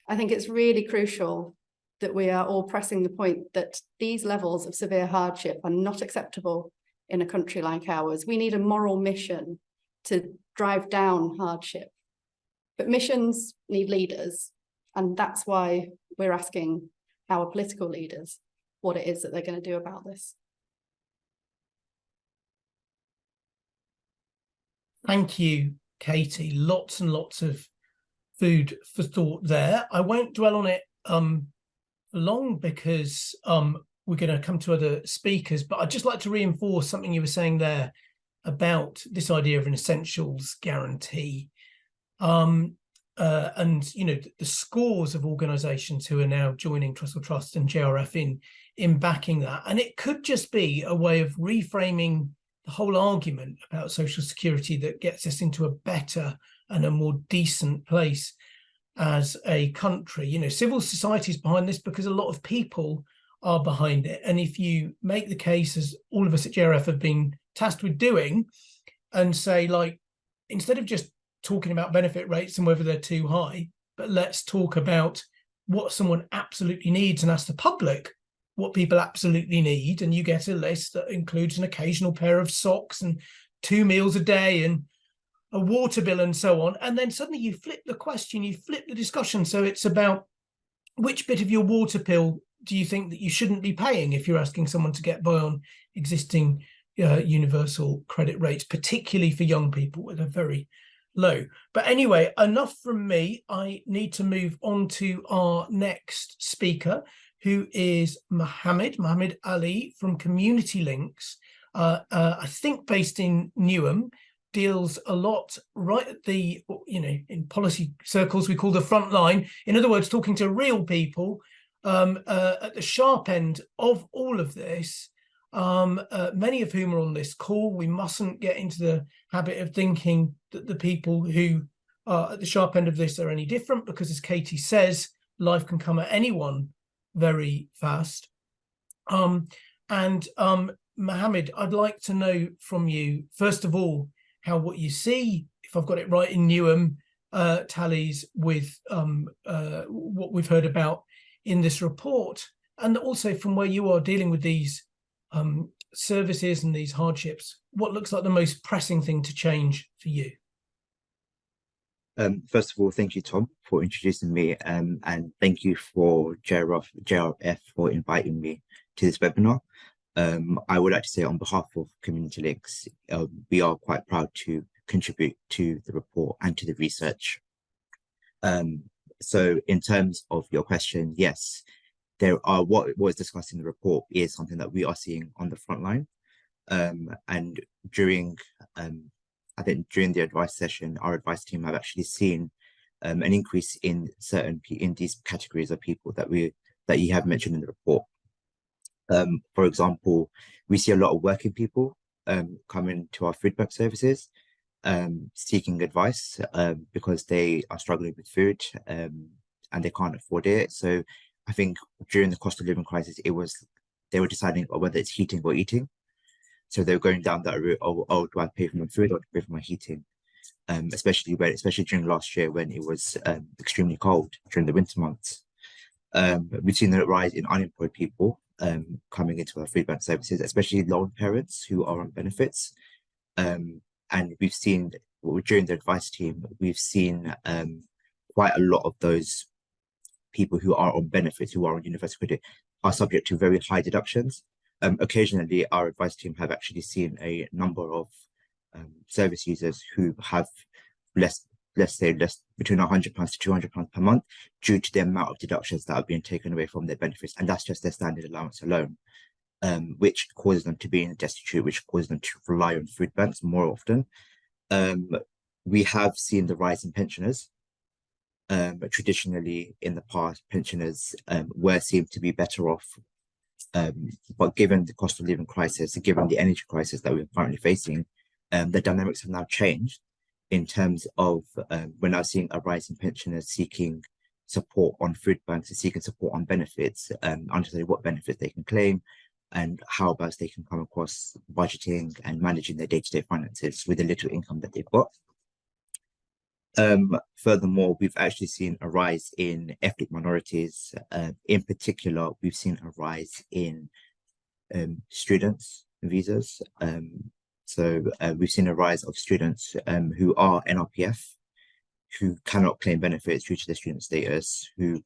I think it's really crucial that we are all pressing the point that these levels of severe hardship are not acceptable in a country like ours. We need a moral mission to drive down hardship. But missions need leaders. And that's why we're asking our political leaders what it is that they're going to do about this. Thank you, Katie. Lots and lots of food for thought there. I won't dwell on it long because we're going to come to other speakers, but I'd just like to reinforce something you were saying there about this idea of an essentials guarantee. And, you know, the scores of organisations who are now joining Trussell Trust and JRF in backing that. And it could just be a way of reframing the whole argument about social security that gets us into a better and a more decent place as a country. You know, civil society is behind this because a lot of people are behind it. And if you make the case, as all of us at JRF have been tasked with doing, and say, like, instead of just talking about benefit rates and whether they're too high, but let's talk about what someone absolutely needs and ask the public what people absolutely need, and you get a list that includes an occasional pair of socks and 2 meals a day and a water bill and so on, and then suddenly you flip the question, you flip the discussion. So it's about which bit of your water bill do you think that you shouldn't be paying if you're asking someone to get by on existing universal credit rates, particularly for young people where they're very low. But anyway, enough from me. I need to move on to our next speaker, who is Mohammed Ali from Community Links, I think based in Newham, deals a lot right at the, you know, in policy circles we call the front line. In other words, talking to real people at the sharp end of all of this, many of whom are on this call. We mustn't get into the habit of thinking that the people who are at the sharp end of this are any different, because as Katie says, life can come at anyone very fast. Mohammed, I'd like to know from you, first of all, how what you see, if I've got it right, in Newham tallies with what we've heard about in this report, and also from where you are dealing with these services and these hardships, what looks like the most pressing thing to change for you? First of all, thank you, Tom, for introducing me, and thank you for JRF for inviting me to this webinar. I would like to say on behalf of Community Links, we are quite proud to contribute to the report and to the research. So in terms of your question, yes, there are what was discussed in the report is something that we are seeing on the front line. And during I think during the advice session, our advice team have actually seen an increase in these categories of people that you have mentioned in the report. For example, we see a lot of working people coming to our food bank services, seeking advice because they are struggling with food and they can't afford it. So I think during the cost of living crisis, they were deciding whether it's heating or eating. So they were going down that route. Oh, do I pay for my food or do I pay for my heating? Especially during last year when it was extremely cold during the winter months. We've seen a rise in unemployed people coming into our food bank services, especially lone parents who are on benefits. And we've seen during the advice team, we've seen quite a lot of those people who are on benefits, who are on universal credit, are subject to very high deductions. Occasionally, our advice team have actually seen a number of service users who have less between £100 to £200 per month due to the amount of deductions that are being taken away from their benefits, and that's just their standard allowance alone, which causes them to be destitute, which causes them to rely on food banks more often. We have seen the rise in pensioners. But traditionally, in the past, pensioners were seen to be better off. But given the cost of living crisis, given the energy crisis that we're currently facing, the dynamics have now changed in terms of we're now seeing a rise in pensioners seeking support on food banks and seeking support on benefits, understanding what benefits they can claim and how best they can come across budgeting and managing their day-to-day finances with the little income that they've got. Furthermore, we've actually seen a rise in ethnic minorities. In particular, we've seen a rise in students' visas. So we've seen a rise of students who are NRPF, who cannot claim benefits due to their student status, who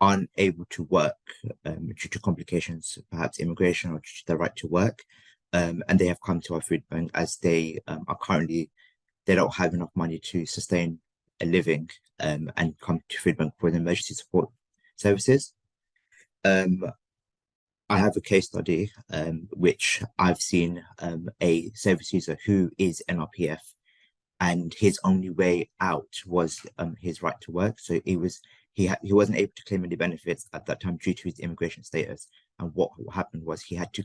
aren't able to work due to complications, perhaps immigration or due to their right to work. And they have come to our food bank as they are currently, they don't have enough money to sustain a living and come to food bank for the emergency support services. I have a case study which I've seen a service user who is NRPF, and his only way out was his right to work. So he wasn't able to claim any benefits at that time due to his immigration status. And what happened was he had to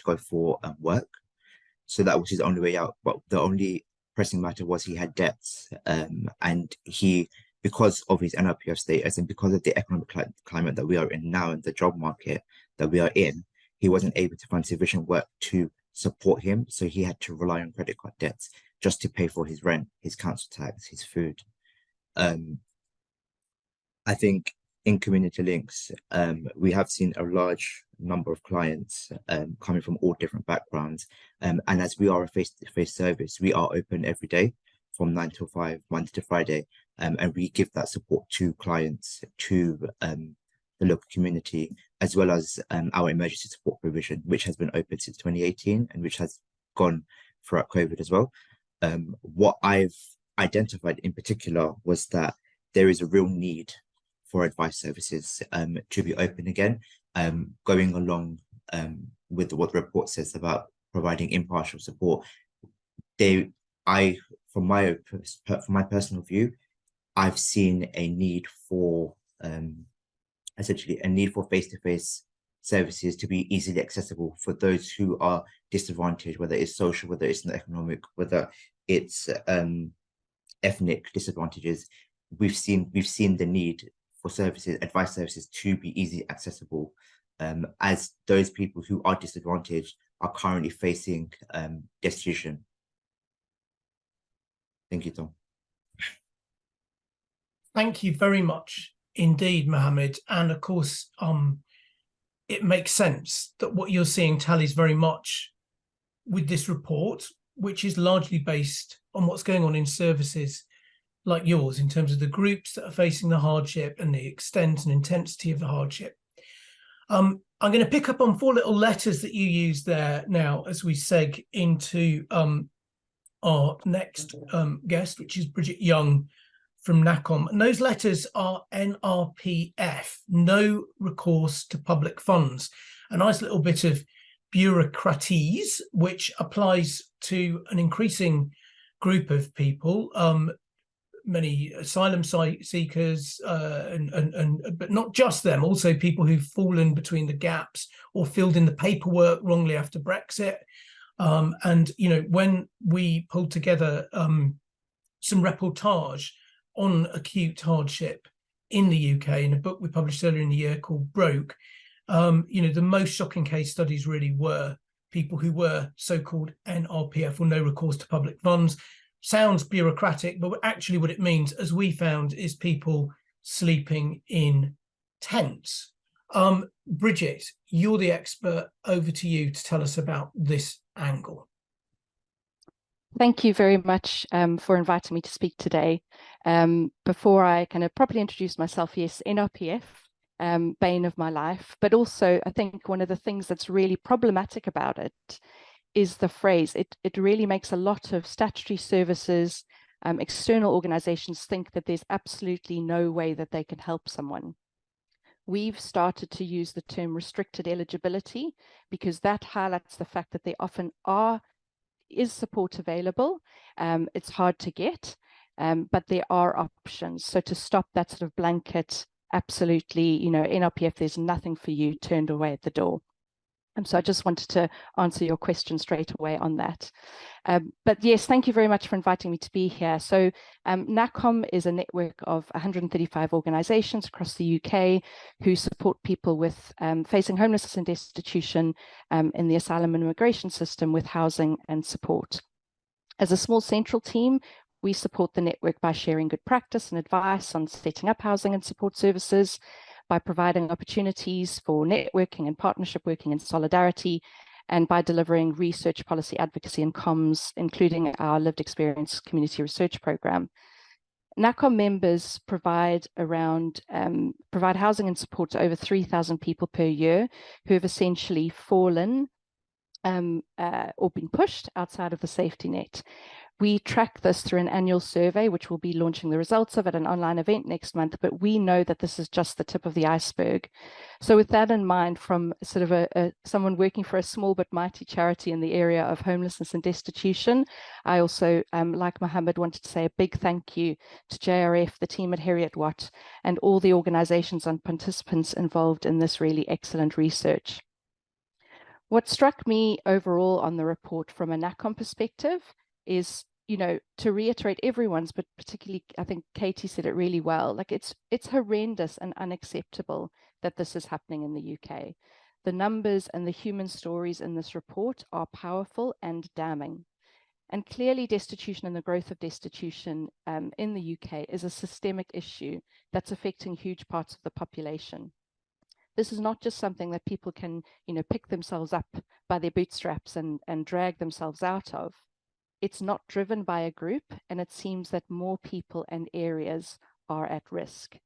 go for work. So that was his only way out. But the only pressing matter was he had debts, and because of his NRPF status and because of the economic climate that we are in now and the job market that we are in, he wasn't able to find sufficient work to support him. So he had to rely on credit card debts just to pay for his rent, his council tax, his food. I think in Community Links, we have seen a large number of clients coming from all different backgrounds. And as we are a face-to-face service, we are open every day from 9 till 5, Monday to Friday. And we give that support to clients, to the local community, as well as our emergency support provision, which has been open since 2018 and which has gone throughout COVID as well. What I've identified in particular was that there is a real need for advice services to be open again, going along with what the report says about providing impartial support. From my personal view, I've seen a need for essentially a need for face-to-face services to be easily accessible for those who are disadvantaged, whether it's social, whether it's economic, whether it's ethnic disadvantages. We've seen the need for services, advice services to be easily accessible, as those people who are disadvantaged are currently facing destitution. Thank you, Tom. Thank you very much indeed, Mohammed. And of course, it makes sense that what you're seeing tallies very much with this report, which is largely based on what's going on in services like yours in terms of the groups that are facing the hardship and the extent and intensity of the hardship. I'm going to pick up on 4 little letters that you use there now as we seg into our next guest, which is Bridget Young from NACOM. And those letters are NRPF, no recourse to public funds. A nice little bit of bureaucratese, which applies to an increasing group of people, many asylum seekers, but not just them, also people who've fallen between the gaps or filled in the paperwork wrongly after Brexit. And, you know, when we pulled together some reportage on acute hardship in the UK in a book we published earlier in the year called Broke, you know, the most shocking case studies really were people who were so-called NRPF, or no recourse to public funds. Sounds bureaucratic, but actually what it means, as we found, is people sleeping in tents. Bridget, you're the expert. Over to you to tell us about this angle. Thank you very much for inviting me to speak today. Before I kind of properly introduce myself, yes, NRPF, bane of my life, but also I think one of the things that's really problematic about it is the phrase. It really makes a lot of statutory services, external organizations think that there's absolutely no way that they can help someone. We've started to use the term restricted eligibility because that highlights the fact that there often is support available. It's hard to get, but there are options. So to stop that sort of blanket, absolutely, you know, NRPF, there's nothing for you, turned away at the door. So I just wanted to answer your question straight away on that. But yes, thank you very much for inviting me to be here. So NACOM is a network of 135 organizations across the UK who support people with facing homelessness and destitution in the asylum and immigration system with housing and support. As a small central team, we support the network by sharing good practice and advice on setting up housing and support services, by providing opportunities for networking and partnership working in solidarity, and by delivering research, policy advocacy and comms, including our lived experience community research program. NACOM members provide housing and support to over 3,000 people per year who have essentially fallen or been pushed outside of the safety net. We track this through an annual survey, which we'll be launching the results of at an online event next month, but we know that this is just the tip of the iceberg. So with that in mind, from sort of someone working for a small but mighty charity in the area of homelessness and destitution, I also, like Mohammed, wanted to say a big thank you to JRF, the team at Heriot-Watt, and all the organizations and participants involved in this really excellent research. What struck me overall on the report from a NACOM perspective is, you know, to reiterate everyone's, but particularly I think Katie said it really well, like it's horrendous and unacceptable that this is happening in the UK. The numbers and the human stories in this report are powerful and damning. And clearly destitution and the growth of destitution in the UK is a systemic issue that's affecting huge parts of the population. This is not just something that people can, you know, pick themselves up by their bootstraps and drag themselves out of. It's not driven by a group, and it seems that more people and areas are at risk.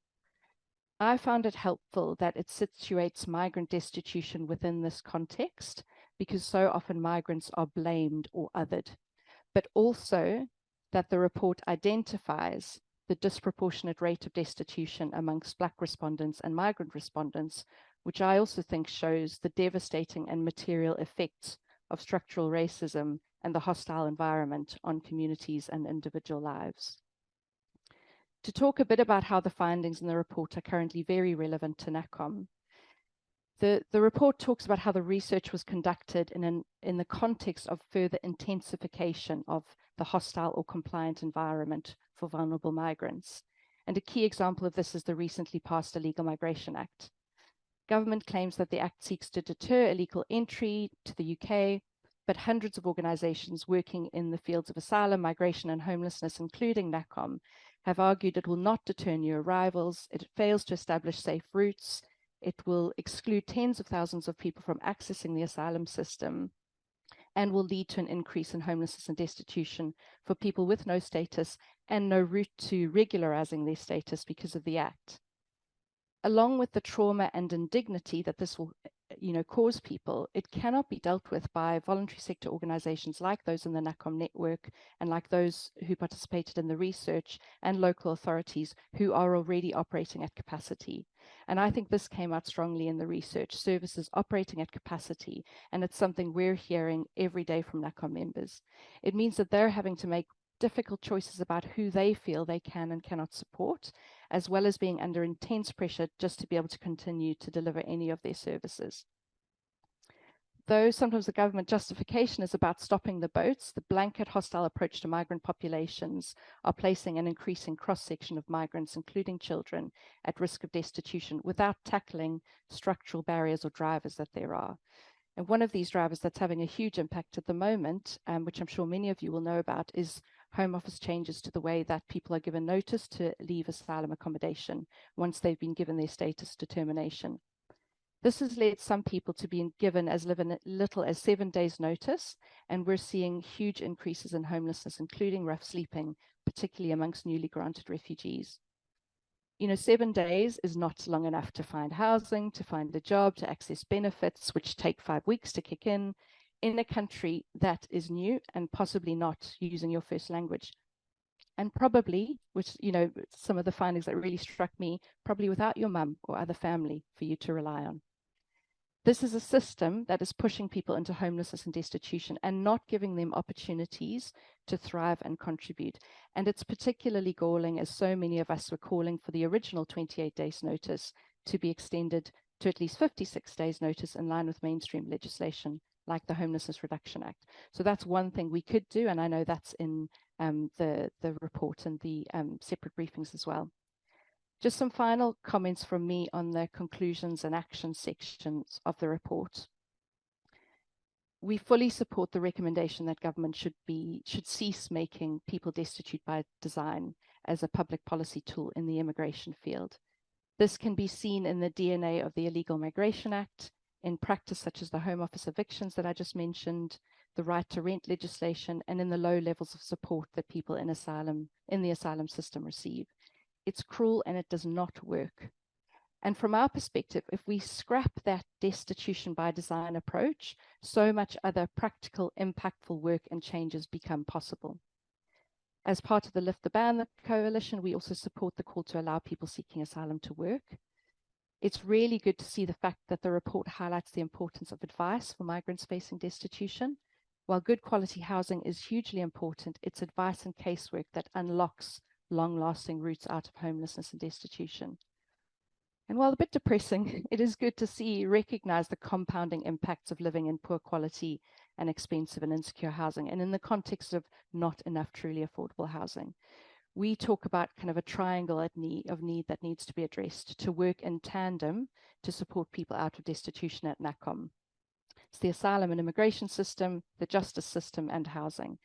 I found it helpful that it situates migrant destitution within this context, because so often migrants are blamed or othered, but also that the report identifies the disproportionate rate of destitution amongst Black respondents and migrant respondents, which I also think shows the devastating and material effects of structural racism and the hostile environment on communities and individual lives. To talk a bit about how the findings in the report are currently very relevant to NACOM, the report talks about how the research was conducted in the context of further intensification of the hostile or compliant environment for vulnerable migrants. And a key example of this is the recently passed Illegal Migration Act. Government claims that the Act seeks to deter illegal entry to the UK, but hundreds of organizations working in the fields of asylum, migration, and homelessness, including NACOM, have argued it will not deter new arrivals, it fails to establish safe routes, it will exclude tens of thousands of people from accessing the asylum system, and will lead to an increase in homelessness and destitution for people with no status and no route to regularizing their status because of the Act. Along with the trauma and indignity that this will cause people, it cannot be dealt with by voluntary sector organizations like those in the NACOM network and like those who participated in the research and local authorities who are already operating at capacity. And I think this came out strongly in the research, services operating at capacity, and it's something we're hearing every day from NACOM members. It means that they're having to make difficult choices about who they feel they can and cannot support, as well as being under intense pressure just to be able to continue to deliver any of their services. Though sometimes the government justification is about stopping the boats, the blanket hostile approach to migrant populations are placing an increasing cross-section of migrants, including children, at risk of destitution without tackling structural barriers or drivers that there are. And one of these drivers that's having a huge impact at the moment, which I'm sure many of you will know about, is Home Office changes to the way that people are given notice to leave asylum accommodation once they've been given their status determination. This has led some people to be given as little as 7 days notice, and we're seeing huge increases in homelessness, including rough sleeping, particularly amongst newly granted refugees. 7 days is not long enough to find housing, to find a job, to access benefits, which take 5 weeks to kick in a country that is new and possibly not using your first language. And probably, which, some of the findings that really struck me, probably without your mum or other family for you to rely on. This is a system that is pushing people into homelessness and destitution and not giving them opportunities to thrive and contribute. And it's particularly galling as so many of us were calling for the original 28 days notice to be extended to at least 56 days notice in line with mainstream legislation like the Homelessness Reduction Act. So that's one thing we could do, and I know that's in the report and the separate briefings as well. Just some final comments from me on the conclusions and action sections of the report. We fully support the recommendation that government should cease making people destitute by design as a public policy tool in the immigration field. This can be seen in the DNA of the Illegal Migration Act, in practice such as the Home Office evictions that I just mentioned, the right to rent legislation, and in the low levels of support that people in the asylum system receive. It's cruel and it does not work. And from our perspective, if we scrap that destitution by design approach, so much other practical, impactful work and changes become possible. As part of the Lift the Ban coalition, we also support the call to allow people seeking asylum to work. It's really good to see the fact that the report highlights the importance of advice for migrants facing destitution. While good quality housing is hugely important, it's advice and casework that unlocks long-lasting routes out of homelessness and destitution. And while a bit depressing, it is good to recognize the compounding impacts of living in poor quality and expensive and insecure housing, and in the context of not enough truly affordable housing. We talk about kind of a triangle of need that needs to be addressed to work in tandem to support people out of destitution at NACOM. It's the asylum and immigration system, the justice system, and housing.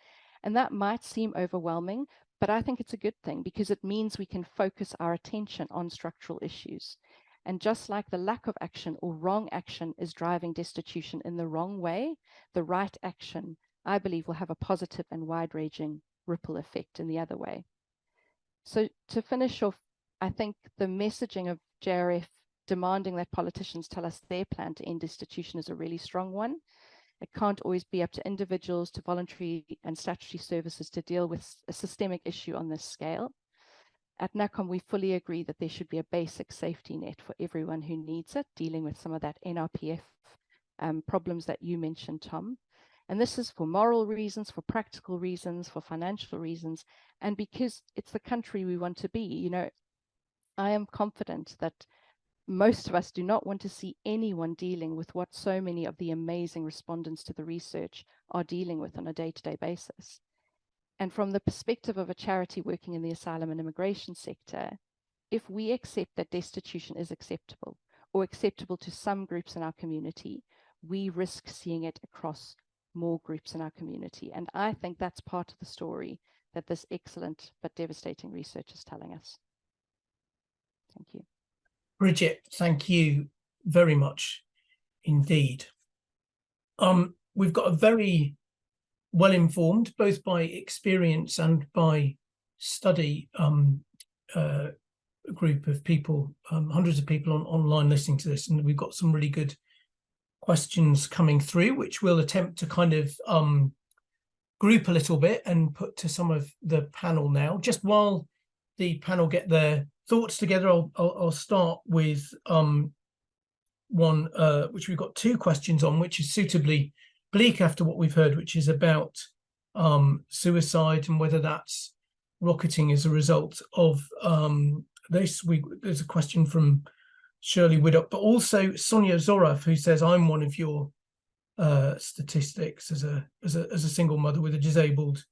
And that might seem overwhelming, but I think it's a good thing because it means we can focus our attention on structural issues. And just like the lack of action or wrong action is driving destitution in the wrong way, the right action, I believe, will have a positive and wide-ranging ripple effect in the other way. So to finish off, I think the messaging of JRF demanding that politicians tell us their plan to end destitution is a really strong one. It can't always be up to individuals, to voluntary and statutory services to deal with a systemic issue on this scale. At NACOM, we fully agree that there should be a basic safety net for everyone who needs it, dealing with some of that NRPF problems that you mentioned, Tom. And this is for moral reasons, for practical reasons, for financial reasons, and because it's the country we want to be. I am confident that most of us do not want to see anyone dealing with what so many of the amazing respondents to the research are dealing with on a day-to-day basis. And from the perspective of a charity working in the asylum and immigration sector, if we accept that destitution is acceptable or acceptable to some groups in our community, we risk seeing it across more groups in our community. And I think that's part of the story that this excellent but devastating research is telling us. Thank you. Bridget, thank you very much indeed. We've got a very well-informed, both by experience and by study, group of people, hundreds of people online listening to this, and we've got some really good questions coming through, which we'll attempt to kind of group a little bit and put to some of the panel now. Just while the panel get their thoughts together, I'll start with one which we've got two questions on, which is suitably bleak after what we've heard, which is about suicide and whether that's rocketing as a result of this. There's a question from Shirley Widdock, but also Sonia Zorov, who says, I'm one of your statistics as a single mother with a disabled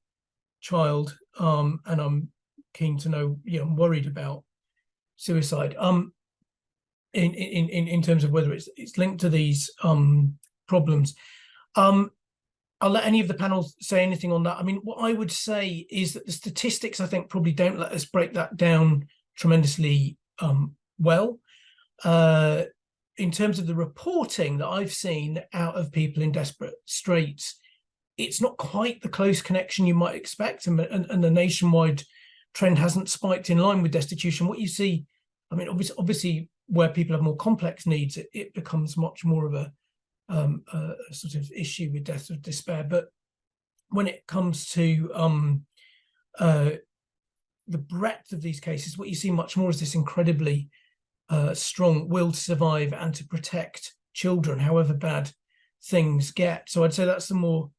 child, and I'm keen to know, I'm worried about suicide in terms of whether it's linked to these problems. I'll let any of the panel say anything on that. I mean, what I would say is that the statistics, I think, probably don't let us break that down tremendously well. In terms of the reporting that I've seen out of people in desperate straits, it's not quite the close connection you might expect, and the nationwide trend hasn't spiked in line with destitution. What you see, I mean, obviously where people have more complex needs, it becomes much more of a sort of issue with death of despair. But when it comes to the breadth of these cases, what you see much more is this incredibly strong will to survive and to protect children, however bad things get. So I'd say that's the more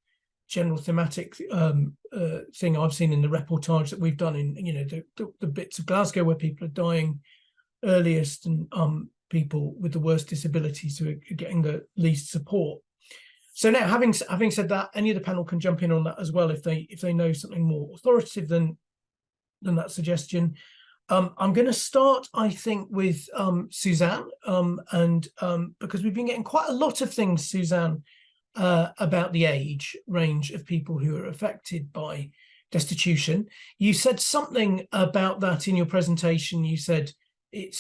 general thematic thing I've seen in the reportage that we've done in, the bits of Glasgow where people are dying earliest, and people with the worst disabilities who are getting the least support. So now, having said that, any of the panel can jump in on that as well if they know something more authoritative than that suggestion. I'm going to start, I think, with Suzanne, and because we've been getting quite a lot of things, Suzanne, about the age range of people who are affected by destitution. You said something about that in your presentation. You said it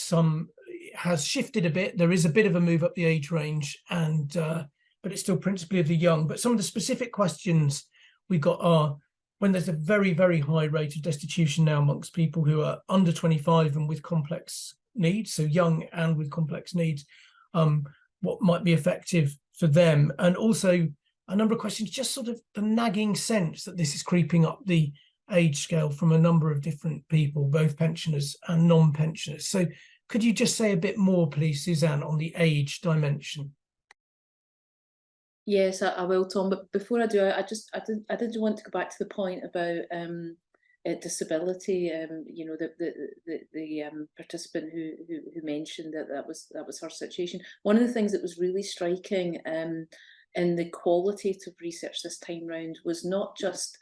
has shifted a bit. There is a bit of a move up the age range, and but it's still principally of the young. But some of the specific questions we got are, when there's a very, very high rate of destitution now amongst people who are under 25 and with complex needs, so young and with complex needs, what might be effective for them? And also a number of questions, just sort of the nagging sense that this is creeping up the age scale from a number of different people, both pensioners and non-pensioners. So could you just say a bit more, please, Suzanne, on the age dimension? Yes, I will, Tom. But before I do, I did want to go back to the point about disability. The participant who mentioned that was her situation. One of the things that was really striking in the qualitative research this time round was not just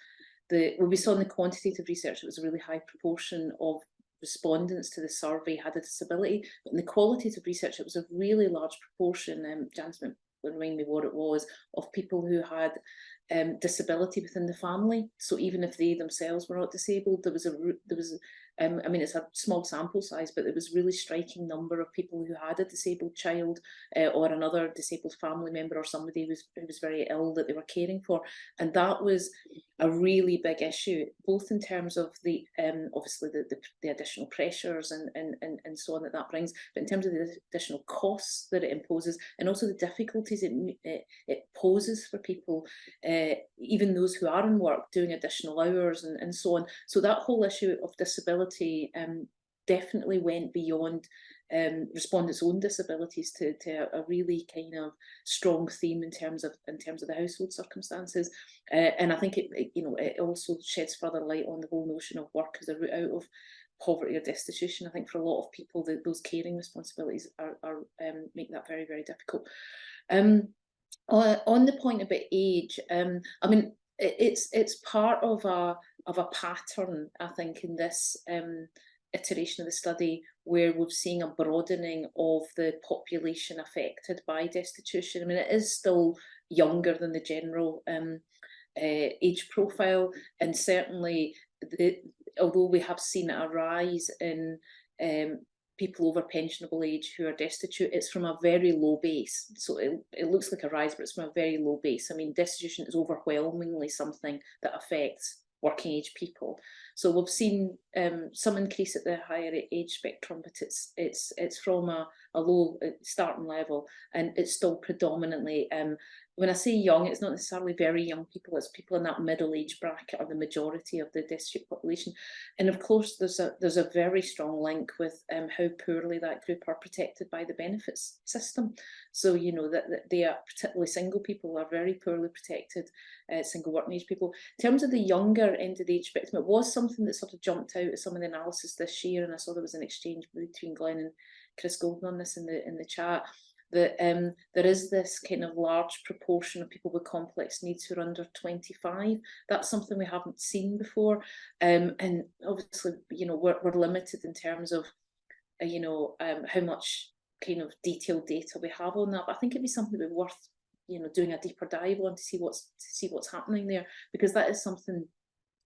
we saw in the quantitative research, it was a really high proportion of respondents to the survey had a disability, but in the qualitative research, it was a really large proportion. Janice will remind me what it was, of people who had disability within the family. So even if they themselves were not disabled, there was I mean, it's a small sample size, but it was a really striking number of people who had a disabled child or another disabled family member, or somebody who was very ill that they were caring for. And that was a really big issue, both in terms of the obviously the additional pressures and so on that brings, but in terms of the additional costs that it imposes, and also the difficulties it poses for people, even those who are in work, doing additional hours and so on. So that whole issue of disability definitely went beyond respondents' own disabilities to a really kind of strong theme in terms of the household circumstances, and I think it also sheds further light on the whole notion of work as a route out of poverty or destitution. I think for a lot of people, those caring responsibilities are make that very, very difficult. On the point about age, I mean, it's part of a pattern, I think, in iteration of the study where we've seen a broadening of the population affected by destitution. I mean, it is still younger than the general age profile, and certainly although we have seen a rise in people over pensionable age who are destitute, it's from a very low base. So it looks like a rise, but it's from a very low base. I mean, destitution is overwhelmingly something that affects working age people. So we've seen some increase at the higher age spectrum, but it's from a low starting level, and it's still predominantly, when I say young, it's not necessarily very young people, it's people in that middle age bracket are the majority of the destitute population. And of course, there's a very strong link with how poorly that group are protected by the benefits system. So, you know, that they are, particularly single people, are very poorly protected, single working age people. In terms of the younger end of the age spectrum, it was something that sort of jumped out at some of the analysis this year, and I saw there was an exchange between Glenn and Chris Golden on this in the chat, that there is this kind of large proportion of people with complex needs who are under 25. That's something we haven't seen before, and obviously, you know, we're limited in terms of, you know, how much kind of detailed data we have on that. But I think it'd be something that would be worth, you know, doing a deeper dive on to see what's happening there, because that is something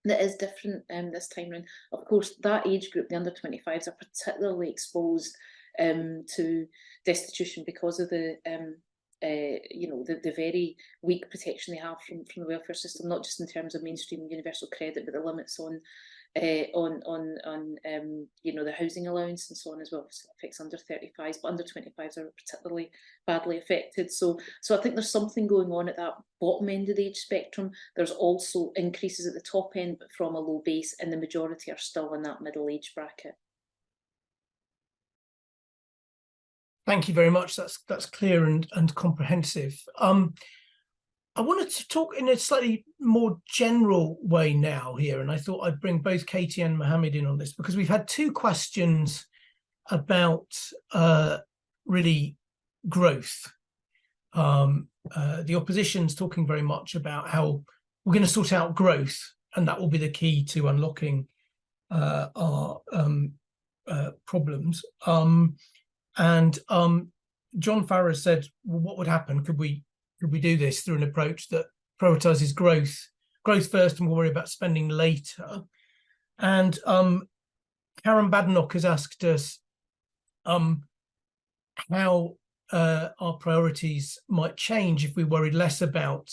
that is different this time around. Of course, that age group, the under 25s, are particularly exposed to destitution because of the you know, the very weak protection they have from the welfare system, not just in terms of mainstream universal credit, but the limits on you know, the housing allowance and so on as well. So it affects under 35s, but under 25s are particularly badly affected. So I think there's something going on at that bottom end of the age spectrum. There's also increases at the top end, but from a low base, and the majority are still in that middle age bracket. Thank you very much. That's clear and comprehensive. I wanted to talk in a slightly more general way now here, and I thought I'd bring both Katie and Mohammed in on this, because we've had two questions about really growth. The opposition's talking very much about how we're going to sort out growth, and that will be the key to unlocking our problems. And John Farrar said, well, what would happen? Could we do this through an approach that prioritizes growth first, and we'll worry about spending later? And Karen Badenoch has asked us how our priorities might change if we worried less about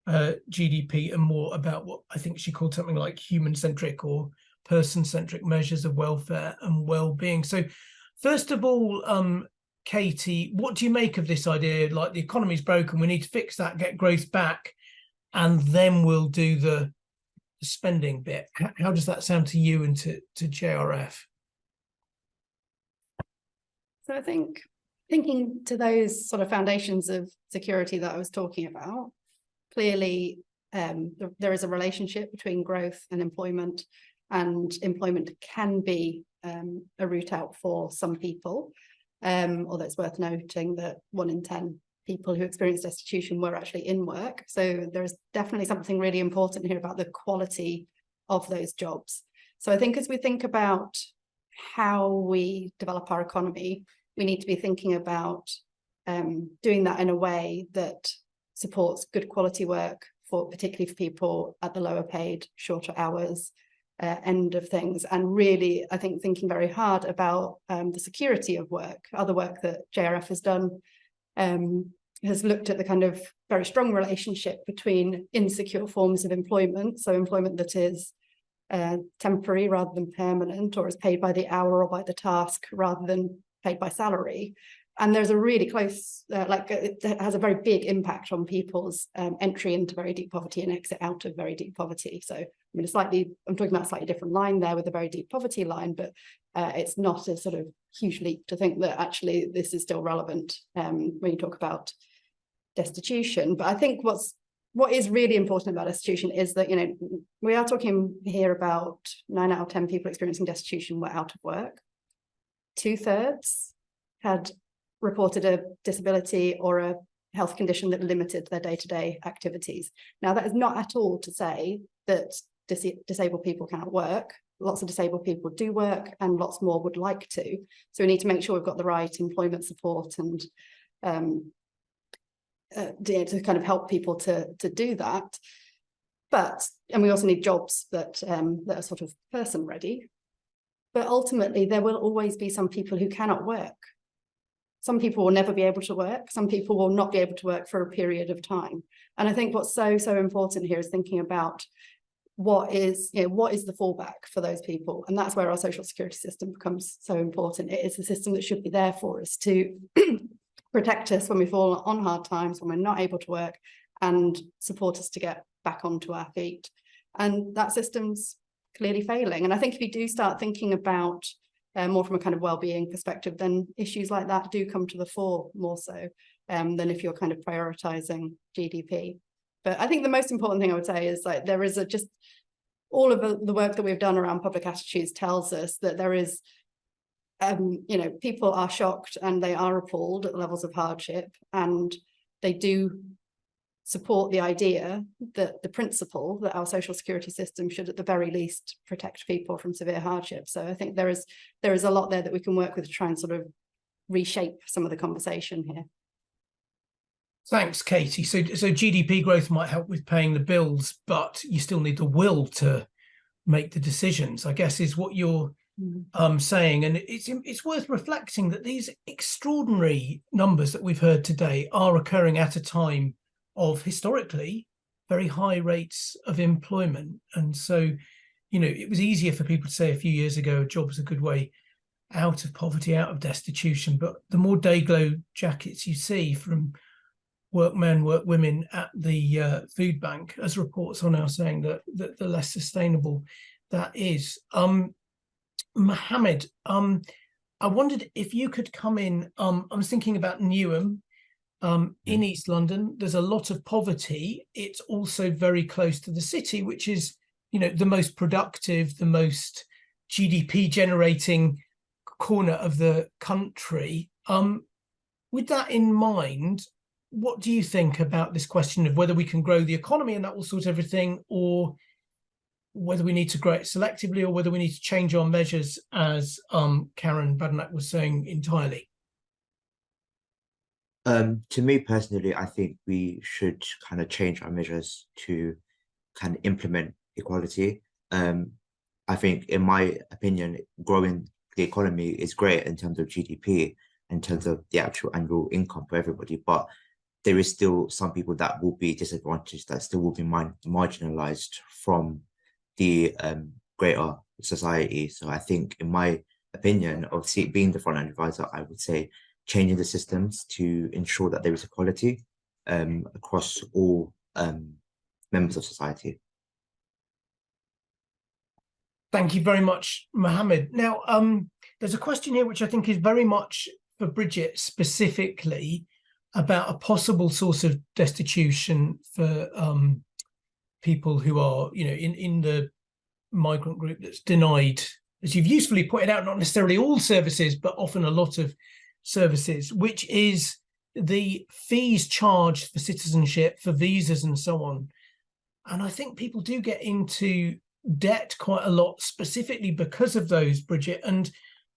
GDP and more about what I think she called something like human-centric or person-centric measures of welfare and well-being. So first of all, Katie, what do you make of this idea? Like, the economy's broken, we need to fix that, get growth back, and then we'll do the spending bit. How does that sound to you and to JRF? So I think thinking to those sort of foundations of security that I was talking about, clearly there is a relationship between growth and employment can be a route out for some people. Although it's worth noting that 1 in 10 people who experience destitution were actually in work. So there's definitely something really important here about the quality of those jobs. So I think as we think about how we develop our economy, we need to be thinking about doing that in a way that supports good quality work, particularly for people at the lower paid, shorter hours, end of things, and really, I think, thinking very hard about the security of work. Other work that JRF has done has looked at the kind of very strong relationship between insecure forms of employment, so employment that is temporary rather than permanent, or is paid by the hour or by the task rather than paid by salary. And there's a really close, it has a very big impact on people's entry into very deep poverty and exit out of very deep poverty. So, I mean, I'm talking about a slightly different line there with a very deep poverty line, but it's not a sort of huge leap to think that actually this is still relevant when you talk about destitution. But I think what is really important about destitution is that, you know, we are talking here about 9 out of 10 people experiencing destitution were out of work. 2/3 had reported a disability or a health condition that limited their day-to-day activities. Now, that is not at all to say that disabled people cannot work. lots of disabled people do work and lots more would like to. So we need to make sure we've got the right employment support and to kind of help people to do that. And we also need jobs that are sort of person ready. But ultimately, there will always be some people who cannot work. Some people will never be able to work. Some people will not be able to work for a period of time. And I think what's so important here is thinking about what is the fallback for those people. And that's where our social security system becomes so important. It is the system that should be there for us to protect us when we fall on hard times, when we're not able to work, and support us to get back onto our feet. And that system's clearly failing. And I think if you do start thinking about more from a kind of well-being perspective, then issues like that do come to the fore more so than if you're kind of prioritizing GDP. But I think the most important thing I would say is like there is just all of the work that we've done around public attitudes tells us that there is, people are shocked and they are appalled at the levels of hardship, and they do support the idea that the principle that our social security system should at the very least protect people from severe hardship. So I think there is a lot there that we can work with to try and sort of reshape some of the conversation here. Thanks, Katie. So GDP growth might help with paying the bills, but you still need the will to make the decisions, I guess, is what you're saying. And it's worth reflecting that these extraordinary numbers that we've heard today are occurring at a time of historically very high rates of employment. And so, it was easier for people to say a few years ago, a job was a good way out of poverty, out of destitution. But the more day-glow jackets you see from workmen, workwomen at the food bank, as reports are now saying, that the less sustainable that is. Mohammed, I wondered if you could come in. I was thinking about Newham. In East London, there's a lot of poverty. It's also very close to the city, which is, the most productive, the most GDP generating corner of the country. With that in mind, what do you think about this question of whether we can grow the economy and that will sort everything, or whether we need to grow it selectively, or whether we need to change our measures, as Karen Badenoch was saying, entirely? To me personally, I think we should kind of change our measures to kind of implement equality. I think, in my opinion, growing the economy is great in terms of GDP, in terms of the actual annual income for everybody, but there is still some people that will be disadvantaged, that still will be marginalized from the greater society. So I think, in my opinion, of being the frontline advisor, I would say changing the systems to ensure that there is equality across all members of society. Thank you very much, Mohammed. Now, there's a question here which I think is very much for Bridget specifically, about a possible source of destitution for people who are, in the migrant group that's denied, as you've usefully pointed out, not necessarily all services, but often a lot of services, which is the fees charged for citizenship, for visas and so on. And I think people do get into debt quite a lot, specifically because of those, Bridget. And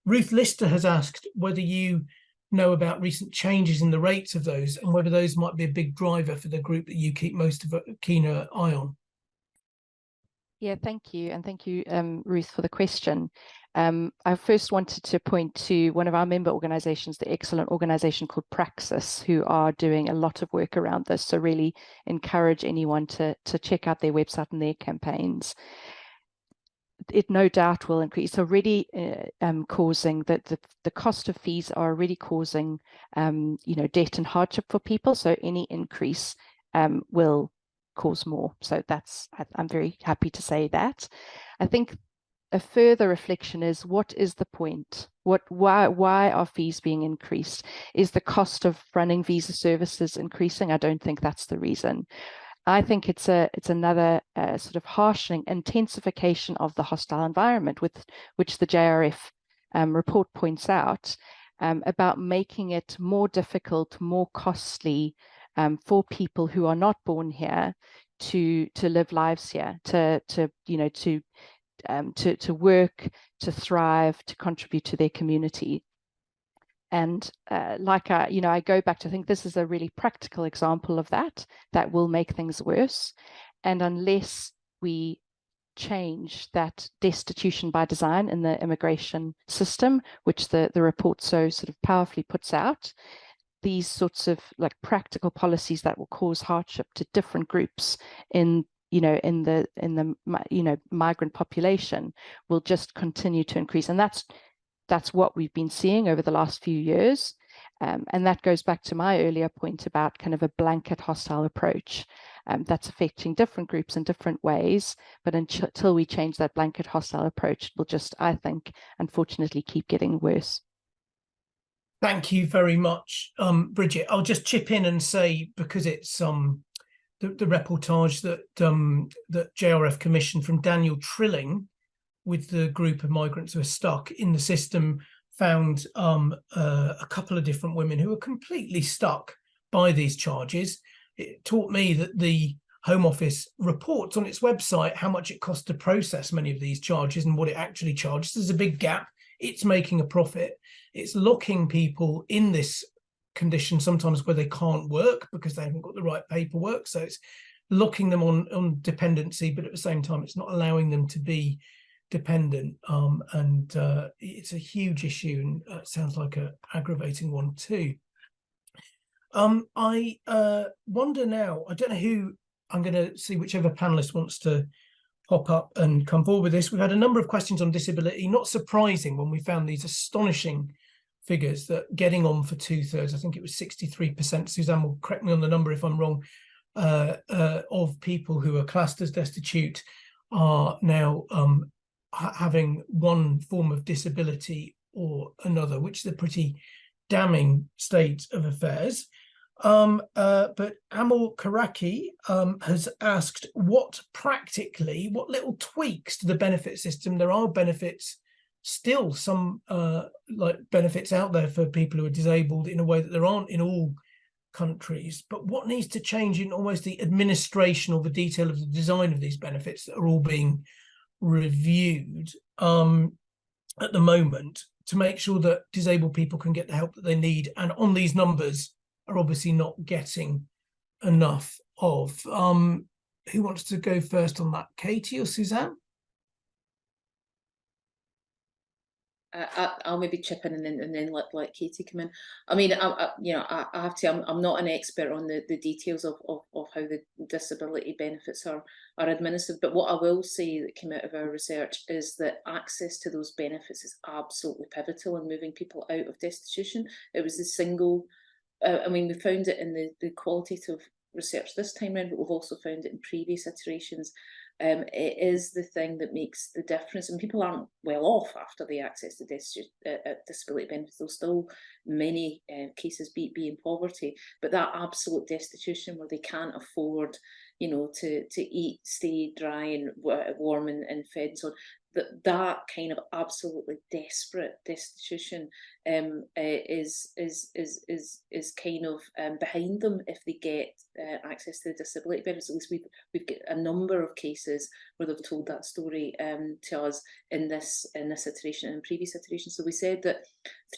Ruth Lister has asked whether you know about recent changes in the rates of those, and whether those might be a big driver for the group that you keep most of a keener eye on. Yeah, thank you. And thank you, Ruth, for the question. I first wanted to point to one of our member organizations, the excellent organization called Praxis, who are doing a lot of work around this. So really encourage anyone to check out their website and their campaigns. It no doubt will increase. It's already causing that the cost of fees are already causing, debt and hardship for people. So any increase will cause more. So I'm very happy to say that. I think a further reflection is, what is the point? Why are fees being increased? Is the cost of running visa services increasing? I don't think that's the reason. I think it's another sort of harshening, intensification of the hostile environment, which the JRF report points out, about making it more difficult, more costly for people who are not born here to live lives here, to to work, to thrive, to contribute to their community. And I go back to, I think this is a really practical example of that will make things worse. And unless we change that destitution by design in the immigration system, which the report so sort of powerfully puts out, these sorts of like practical policies that will cause hardship to different groups in the migrant population will just continue to increase. And that's what we've been seeing over the last few years. And that goes back to my earlier point about kind of a blanket hostile approach that's affecting different groups in different ways. But until we change that blanket hostile approach, it will just, I think, unfortunately keep getting worse. Thank you very much, Bridget. I'll just chip in and say, because it's the reportage that that JRF commissioned from Daniel Trilling with the group of migrants who are stuck in the system, found a couple of different women who were completely stuck by these charges. It taught me that the Home Office reports on its website how much it costs to process many of these charges and what it actually charges. There's a big gap. It's making a profit. It's locking people in this condition sometimes where they can't work because they haven't got the right paperwork. So it's locking them on dependency, but at the same time, it's not allowing them to be dependent. And it's a huge issue, and it sounds like an aggravating one too. I wonder now, I don't know who, I'm going to see whichever panelist wants to pop up and come forward with this. We've had a number of questions on disability, not surprising when we found these astonishing figures that getting on for 2/3, I think it was 63%, Suzanne will correct me on the number if I'm wrong, of people who are classed as destitute are now having one form of disability or another, which is a pretty damning state of affairs. But Amal Karaki has asked what little tweaks to the benefit system. There are benefits, still some like benefits out there for people who are disabled in a way that there aren't in all countries, but what needs to change in almost the administration or the detail of the design of these benefits that are all being reviewed at the moment to make sure that disabled people can get the help that they need, and on these numbers are obviously not getting enough of. Who wants to go first on that, Katie or Suzanne? I'll maybe chip in and then let Katie come in. I mean, I have to. I'm not an expert on the details of how the disability benefits are administered. But what I will say that came out of our research is that access to those benefits is absolutely pivotal in moving people out of destitution. It was the single. I mean, we found it in the qualitative research this time around, but we've also found it in previous iterations. It is the thing that makes the difference, and people aren't well off after they access the disability benefits. There'll still many cases be in poverty, but that absolute destitution where they can't afford, to eat, stay dry and warm and fed, so that kind of absolutely desperate destitution is kind of behind them if they get access to the disability benefits. At least we've got a number of cases where they've told that story to us in this iteration and previous iterations. So we said that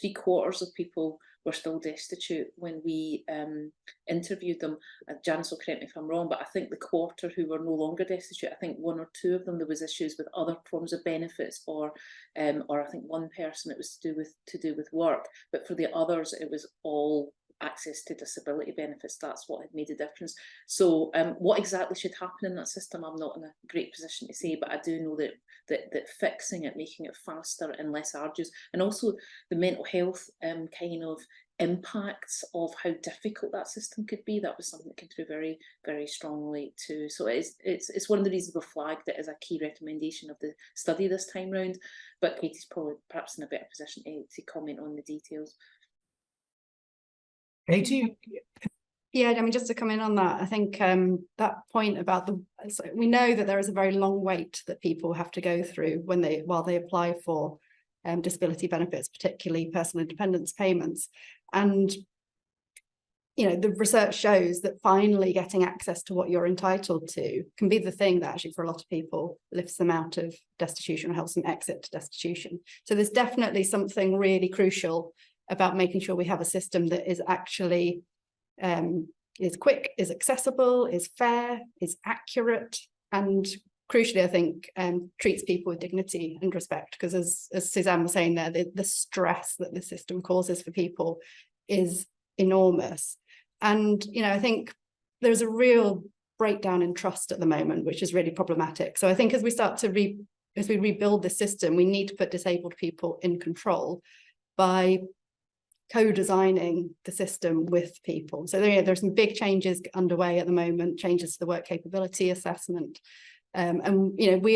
3/4 of people were still destitute when we interviewed them. Janice will correct me if I'm wrong, but I think the quarter who were no longer destitute, I think 1 or 2 of them, there was issues with other forms of benefits, or I think one person it was to do with work, but for the others it was all access to disability benefits. That's what had made a difference. So what exactly should happen in that system, I'm not in a great position to say, but I do know that fixing it, making it faster and less arduous, and also the mental health kind of impacts of how difficult that system could be, that was something that came through very, very strongly too. So it's one of the reasons we flagged it as a key recommendation of the study this time round, but Katie's probably perhaps in a better position to comment on the details. Katie? Yeah, I mean, just to come in on that, I think that point about we know that there is a very long wait that people have to go through while they apply for disability benefits, particularly personal independence payments. And you know, the research shows that finally getting access to what you're entitled to can be the thing that actually for a lot of people lifts them out of destitution or helps them exit destitution. So there's definitely something really crucial about making sure we have a system that is actually is quick, is accessible, is fair, is accurate, and crucially, I think, treats people with dignity and respect. Because as Suzanne was saying there, the stress that the system causes for people is enormous. And, you know, I think there's a real breakdown in trust at the moment, which is really problematic. So I think as we start to as we rebuild the system, we need to put disabled people in control by co-designing the system with people. So there's some big changes underway at the moment, changes to the work capability assessment. And, you know, we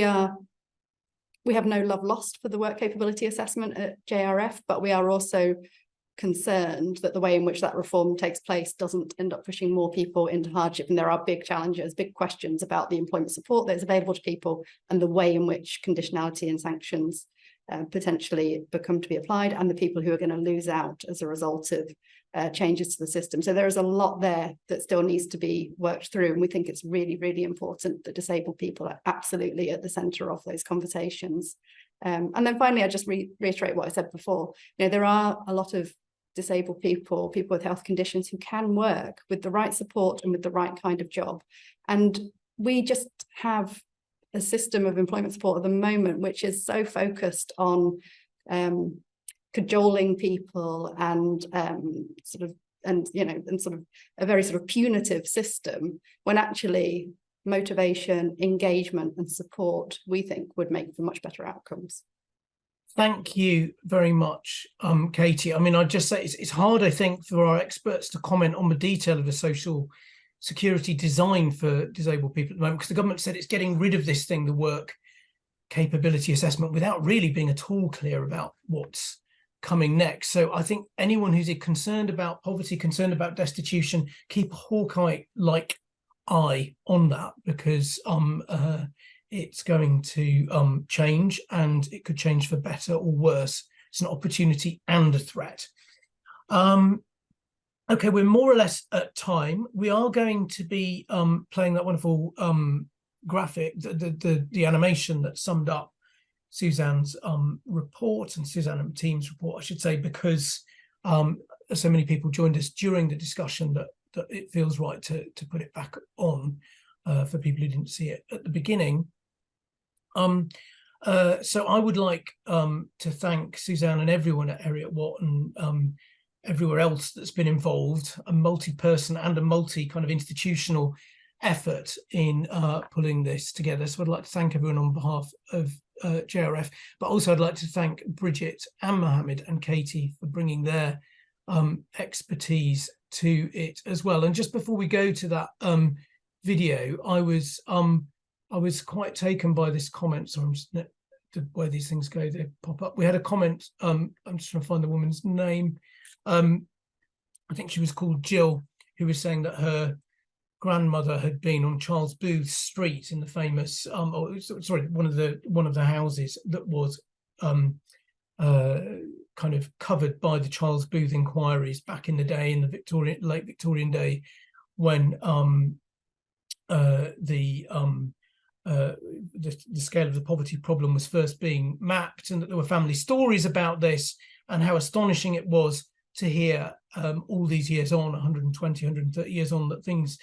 have no love lost for the work capability assessment at JRF, but we are also concerned that the way in which that reform takes place doesn't end up pushing more people into hardship. And there are big challenges, big questions about the employment support that is available to people and the way in which conditionality and sanctions potentially become to be applied, and the people who are going to lose out as a result of changes to the system. So there is a lot there that still needs to be worked through, and we think it's really, really important that disabled people are absolutely at the centre of those conversations. And then finally, I just reiterate what I said before. You know, there are a lot of disabled people with health conditions who can work with the right support and with the right kind of job. And we just have a system of employment support at the moment which is so focused on cajoling people and sort of a very sort of punitive system, when actually motivation, engagement and support, we think, would make for much better outcomes. Thank you very much, Katie. I mean, I'd just say it's hard, I think, for our experts to comment on the detail of the social security design for disabled people at the moment, because the government said it's getting rid of this thing, the work capability assessment, without really being at all clear about what's coming next. So I think anyone who's concerned about poverty, concerned about destitution, keep a hawk-eye eye on that, because it's going to change, and it could change for better or worse. It's an opportunity and a threat. Okay, we're more or less at time. We are going to be playing that wonderful graphic, the animation that summed up Suzanne's report, and Suzanne and team's report, I should say, because so many people joined us during the discussion that it feels right to put it back on for people who didn't see it at the beginning. So I would like to thank Suzanne and everyone at Heriot Watt and everywhere else that's been involved, a multi-person and a multi-kind of institutional effort in pulling this together. So I'd like to thank everyone on behalf of JRF, but also I'd like to thank Bridget and Mohammed and Katie for bringing their expertise to it as well. And just before we go to that video, I was quite taken by this comment. So I'm just the way these things go, they pop up. We had a comment. I'm just trying to find the woman's name. I think she was called Jill, who was saying that her grandmother had been on Charles Booth Street in the famous, one of the houses that was kind of covered by the Charles Booth inquiries back in the day, in the late Victorian day, when the scale of the poverty problem was first being mapped, and that there were family stories about this, and how astonishing it was to hear all these years on, 120, 130 years on, that things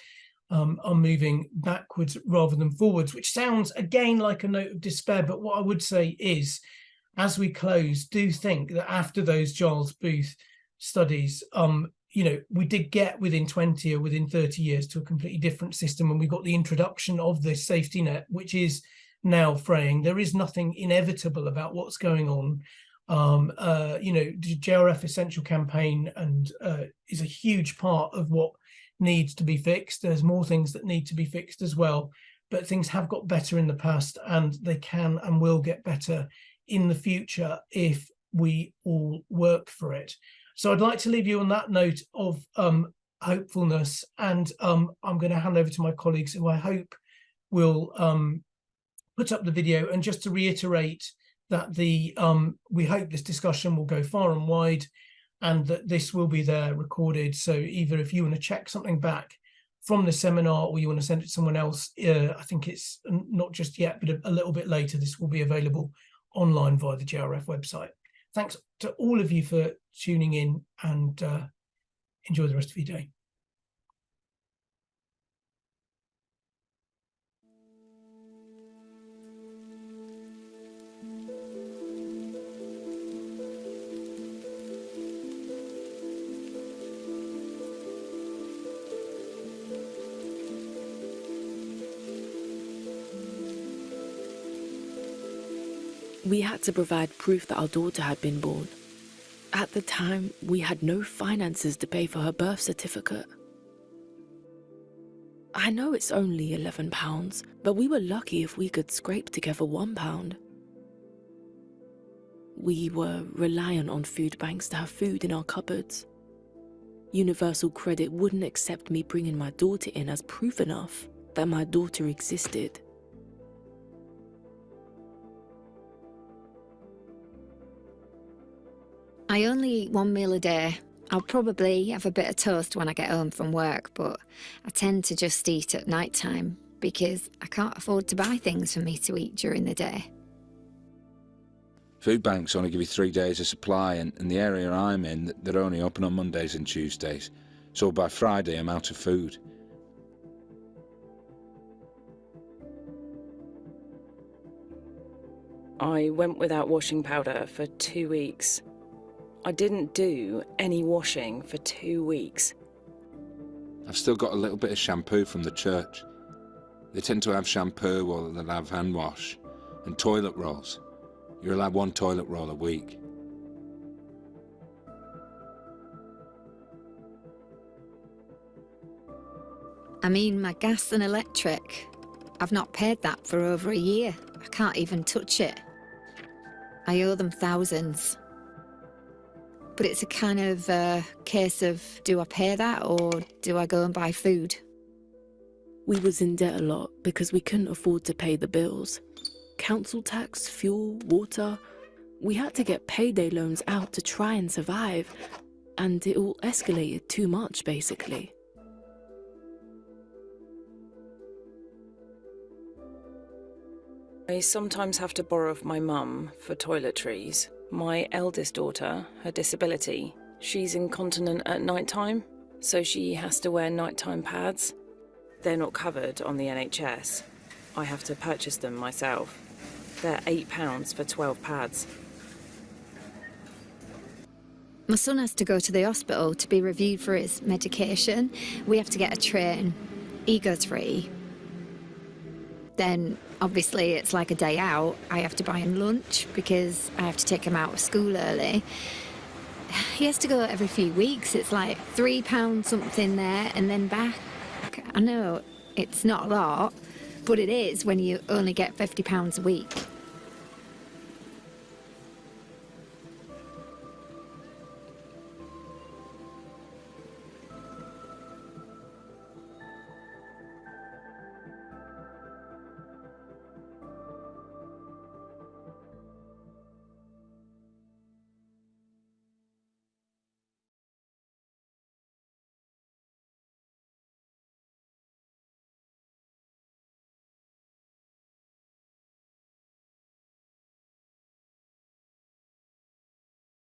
are moving backwards rather than forwards, which sounds again like a note of despair. But what I would say is, as we close, do think that after those Charles Booth studies, we did get within 20 or within 30 years to a completely different system, and we got the introduction of this safety net, which is now fraying. There is nothing inevitable about what's going on. The JRF Essential campaign and is a huge part of what needs to be fixed. There's more things that need to be fixed as well, but things have got better in the past, and they can and will get better in the future if we all work for it. So I'd like to leave you on that note of hopefulness, and I'm going to hand over to my colleagues, who I hope will put up the video. And just to reiterate that we hope this discussion will go far and wide, and that this will be there recorded. So either if you want to check something back from the seminar or you want to send it to someone else, I think it's not just yet, but a little bit later, this will be available online via the JRF website. Thanks to all of you for tuning in, and enjoy the rest of your day. We had to provide proof that our daughter had been born. At the time, we had no finances to pay for her birth certificate. I know it's only £11, but we were lucky if we could scrape together £1. We were reliant on food banks to have food in our cupboards. Universal Credit wouldn't accept me bringing my daughter in as proof enough that my daughter existed. I only eat one meal a day. I'll probably have a bit of toast when I get home from work, but I tend to just eat at night time because I can't afford to buy things for me to eat during the day. Food banks only give you 3 days of supply, and in the area I'm in, they're only open on Mondays and Tuesdays. So by Friday, I'm out of food. I went without washing powder for 2 weeks. I didn't do any washing for 2 weeks. I've still got a little bit of shampoo from the church. They tend to have shampoo or they'll have hand wash and toilet rolls. You're allowed 1 toilet roll a week. I mean, my gas and electric. I've not paid that for over a year. I can't even touch it. I owe them thousands. But it's a kind of case of, do I pay that or do I go and buy food? We was in debt a lot because we couldn't afford to pay the bills. Council tax, fuel, water. We had to get payday loans out to try and survive, and it all escalated too much, basically. I sometimes have to borrow from my mum for toiletries. My eldest daughter, her disability, she's incontinent at night time, so she has to wear nighttime pads. They're not covered on the NHS. I have to purchase them myself. They're £8 for 12 pads. My son has to go to the hospital to be reviewed for his medication. We have to get a train. He goes free. Then, obviously, it's like a day out. I have to buy him lunch because I have to take him out of school early. He has to go every few weeks. It's like £3 something there and then back. I know it's not a lot, but it is when you only get £50 a week.